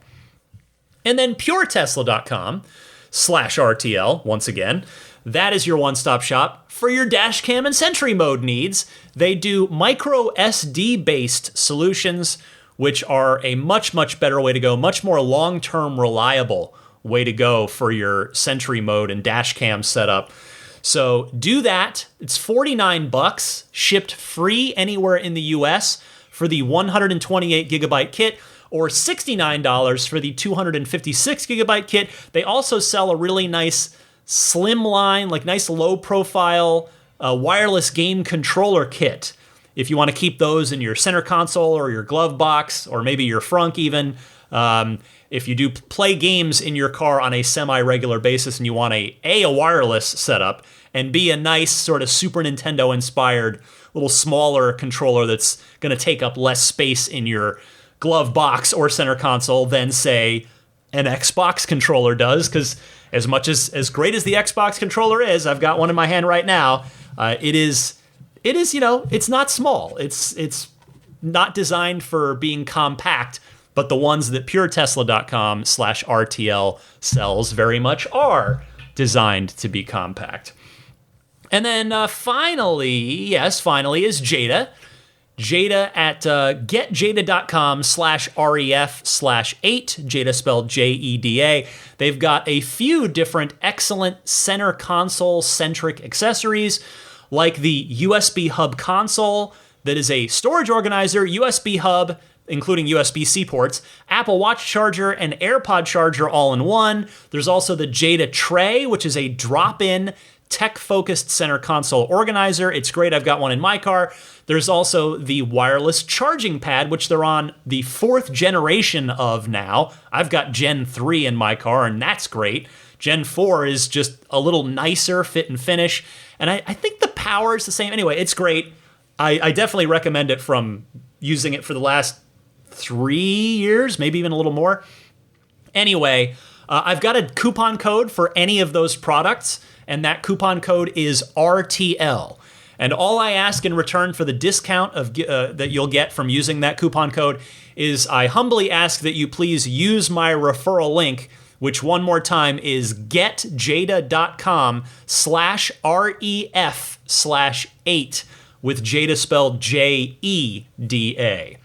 And then puretesla.com/RTL, once again. That is your one-stop shop for your dash cam and Sentry mode needs. They do micro SD-based solutions, which are a much, much better way to go, much more long-term reliable way to go for your Sentry mode and dash cam setup. So do that. It's $49, shipped free anywhere in the US for the 128 gigabyte kit, or $69 for the 256 gigabyte kit. They also sell a really nice slimline, like nice low profile wireless game controller kit. If you want to keep those in your center console or your glove box, or maybe your frunk even. If you do play games in your car on a semi-regular basis and you want a wireless setup, and B, a nice sort of Super Nintendo-inspired little smaller controller that's going to take up less space in your glove box or center console than, say, an Xbox controller does, because as great as the Xbox controller is, I've got one in my hand right now, it is, it's not small. It's not designed for being compact, but the ones that puretesla.com/RTL sells very much are designed to be compact. And then finally is Jada. Jada at getjada.com/ref/8, Jada spelled JEDA. They've got a few different excellent center console-centric accessories, like the USB hub console that is a storage organizer, USB hub, including USB-C ports, Apple Watch charger, and AirPod charger all in one. There's also the Jada Tray, which is a drop-in tech-focused center console organizer. It's great. I've got one in my car. There's also the wireless charging pad, which they're on the 4th generation of now. I've got Gen 3 in my car, and that's great. Gen 4 is just a little nicer fit and finish, and I think the power is the same. Anyway, it's great. I definitely recommend it from using it for the last 3 years, maybe even a little more. Anyway, I've got a coupon code for any of those products, and that coupon code is RTL. And all I ask in return for the discount that you'll get from using that coupon code is I humbly ask that you please use my referral link, which one more time is getjada.com/REF/8 with Jada spelled JEDA.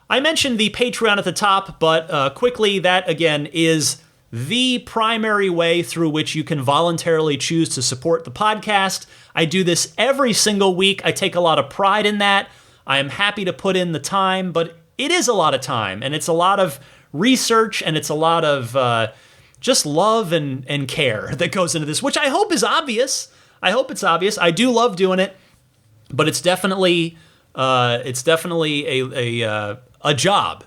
I mentioned the Patreon at the top, but quickly, that again is the primary way through which you can voluntarily choose to support the podcast. I do this every single week. I take a lot of pride in that. I am happy to put in the time, but it is a lot of time, and it's a lot of research, and it's a lot of just love and care that goes into this, which I hope is obvious. I hope it's obvious. I do love doing it, but it's definitely a job,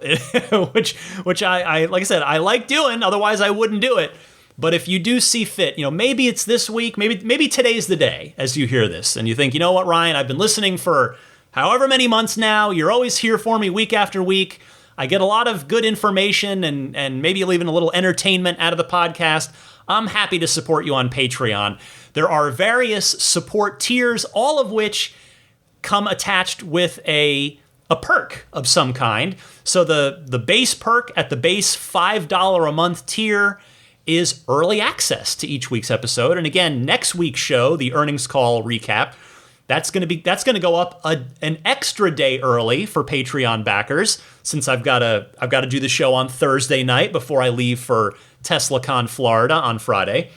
which I like I said, I like doing. Otherwise, I wouldn't do it. But if you do see fit, maybe it's this week, maybe today's the day as you hear this, and you think, you know what, Ryan, I've been listening for however many months now. You're always here for me week after week. I get a lot of good information and maybe even a little entertainment out of the podcast. I'm happy to support you on Patreon. There are various support tiers, all of which come attached with a perk of some kind. So the base perk at the base $5 a month tier is early access to each week's episode. And again, next week's show, the earnings call recap, that's going to go up an extra day early for Patreon backers, since I've got to do the show on Thursday night before I leave for TeslaCon Florida on Friday.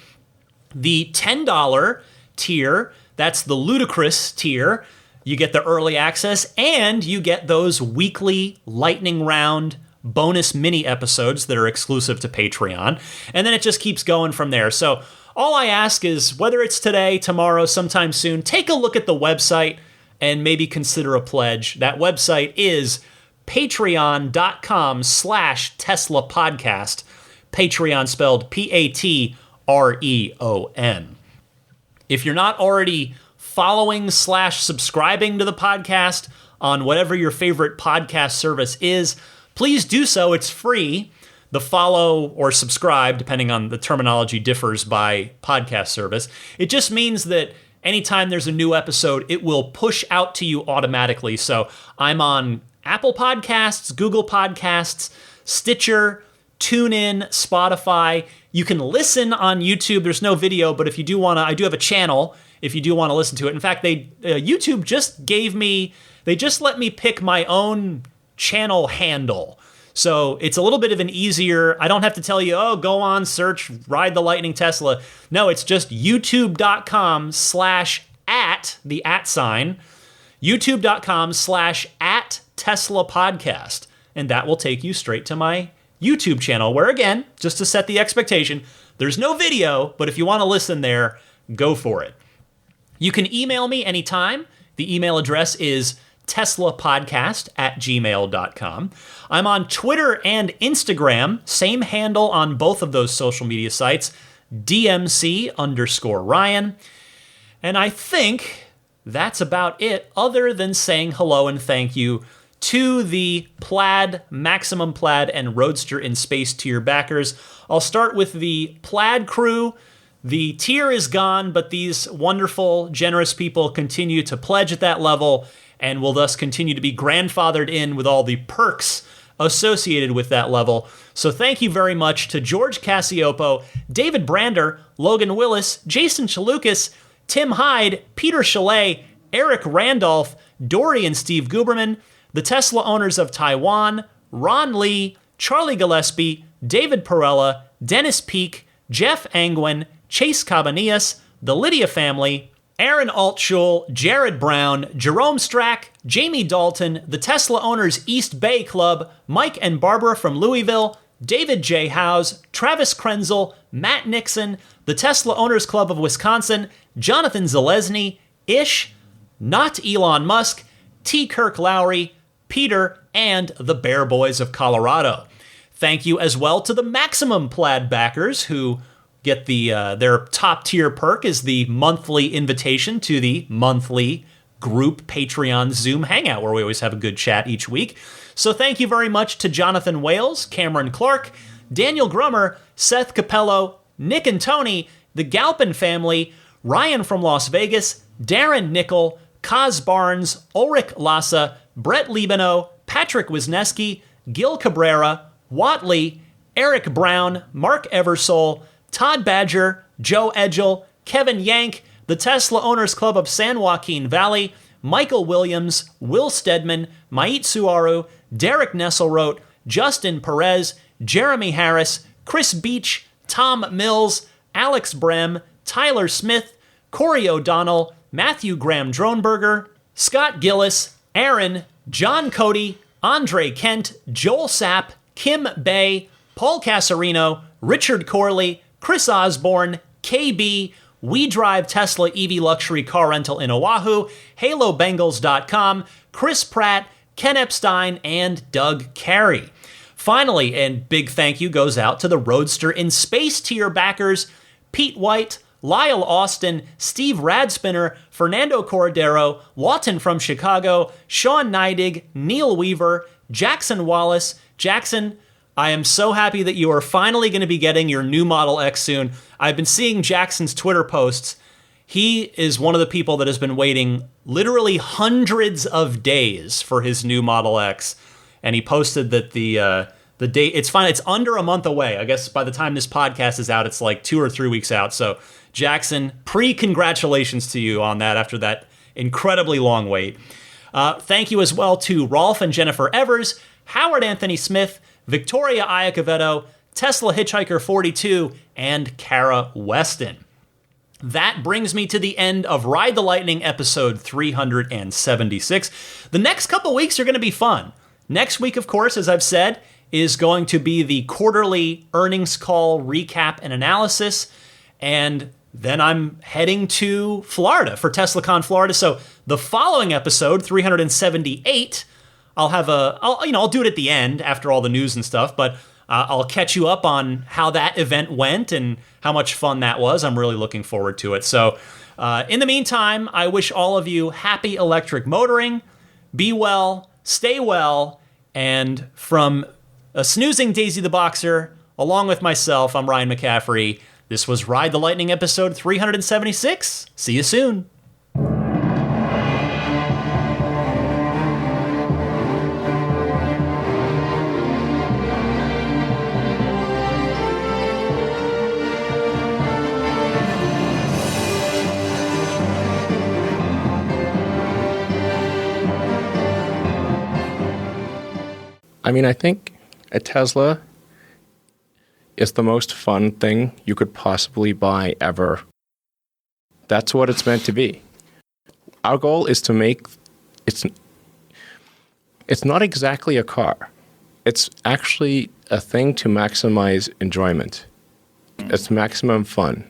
The $10 tier, that's the ludicrous tier. You get the early access, and you get those weekly lightning round bonus mini episodes that are exclusive to Patreon. And then it just keeps going from there. So all I ask is, whether it's today, tomorrow, sometime soon, take a look at the website and maybe consider a pledge. That website is patreon.com/Tesla podcast. Patreon spelled Patreon. If you're not already following/subscribing to the podcast on whatever your favorite podcast service is, please do so. It's free. The follow or subscribe, depending on the terminology, differs by podcast service. It just means that anytime there's a new episode, it will push out to you automatically. So I'm on Apple Podcasts, Google Podcasts, Stitcher, TuneIn, Spotify. You can listen on YouTube. There's no video, but if you do want to, I do have a channel if you do want to listen to it. In fact, YouTube just let me pick my own channel handle. So it's a little bit of an easier, I don't have to tell you, go on, search Ride the Lightning Tesla. No, it's just youtube.com/@ the @ youtube.com/@ Tesla podcast. And that will take you straight to my YouTube channel, where again, just to set the expectation, there's no video, but if you want to listen there, go for it. You can email me anytime. The email address is teslapodcast@gmail.com. I'm on Twitter and Instagram, same handle on both of those social media sites, DMC_Ryan. And I think that's about it, other than saying hello and thank you to the Plaid, Maximum Plaid, and Roadster in Space tier backers. I'll start with the Plaid crew. The tier is gone, but these wonderful, generous people continue to pledge at that level and will thus continue to be grandfathered in with all the perks associated with that level. So thank you very much to George Cassiopo, David Brander, Logan Willis, Jason Chalukas, Tim Hyde, Peter Chalet, Eric Randolph, Dory and Steve Guberman, the Tesla owners of Taiwan, Ron Lee, Charlie Gillespie, David Perella, Dennis Peak, Jeff Angwin, Chase Cabanillas, the Lydia family, Aaron Altschul, Jared Brown, Jerome Strack, Jamie Dalton, the Tesla Owners East Bay Club, Mike and Barbara from Louisville, David J. Howes, Travis Krenzel, Matt Nixon, the Tesla Owners Club of Wisconsin, Jonathan Zalesny, Ish, Not Elon Musk, T. Kirk Lowry, Peter, and the Bear Boys of Colorado. Thank you as well to the Maximum Plaid backers, who get their top tier perk is the monthly invitation to the monthly group Patreon Zoom hangout, where we always have a good chat each week. So thank you very much to Jonathan Wales, Cameron Clark, Daniel Grummer, Seth Capello, Nick and Tony, the Galpin family, Ryan from Las Vegas, Darren Nickel, Kaz Barnes, Ulrich Lassa, Brett Libano, Patrick Wisniewski, Gil Cabrera, Watley, Eric Brown, Mark Eversole, Todd Badger, Joe Edgel, Kevin Yank, the Tesla Owners Club of San Joaquin Valley, Michael Williams, Will Stedman, Mait Suaru, Derek Nesselrote, Justin Perez, Jeremy Harris, Chris Beach, Tom Mills, Alex Brem, Tyler Smith, Corey O'Donnell, Matthew Graham Dronberger, Scott Gillis, Aaron, John Cody, Andre Kent, Joel Sapp, Kim Bay, Paul Casarino, Richard Corley, Chris Osborne, KB, We Drive Tesla EV Luxury Car Rental in Oahu, HaloBengals.com, Chris Pratt, Ken Epstein, and Doug Carey. Finally, and big thank you goes out to the Roadster in Space tier backers, Pete White, Lyle Austin, Steve Radspinner, Fernando Corradero, Lawton from Chicago, Sean Neidig, Neil Weaver, Jackson Wallace. Jackson, I am so happy that you are finally going to be getting your new Model X soon. I've been seeing Jackson's Twitter posts. He is one of the people that has been waiting literally hundreds of days for his new Model X. And he posted that the date, it's fine, it's under a month away. I guess by the time this podcast is out, it's like 2 or 3 weeks out. So Jackson, pre-congratulations to you on that after that incredibly long wait. Thank you as well to Rolf and Jennifer Evers, Howard Anthony Smith, Victoria Iacovetto, Tesla Hitchhiker 42, and Kara Weston. That brings me to the end of Ride the Lightning episode 376. The next couple weeks are going to be fun. Next week, of course, as I've said, is going to be the quarterly earnings call recap and analysis. And then I'm heading to Florida for TeslaCon Florida. So the following episode, 378, I'll do it at the end after all the news and stuff, but I'll catch you up on how that event went and how much fun that was. I'm really looking forward to it. So in the meantime, I wish all of you happy electric motoring. Be well, stay well, and from a snoozing Daisy the Boxer, along with myself, I'm Ryan McCaffrey. This was Ride the Lightning episode 376. See you soon. I mean, I think a Tesla is the most fun thing you could possibly buy ever. That's what it's meant to be. Our goal is to make it's not exactly a car. It's actually a thing to maximize enjoyment. It's maximum fun.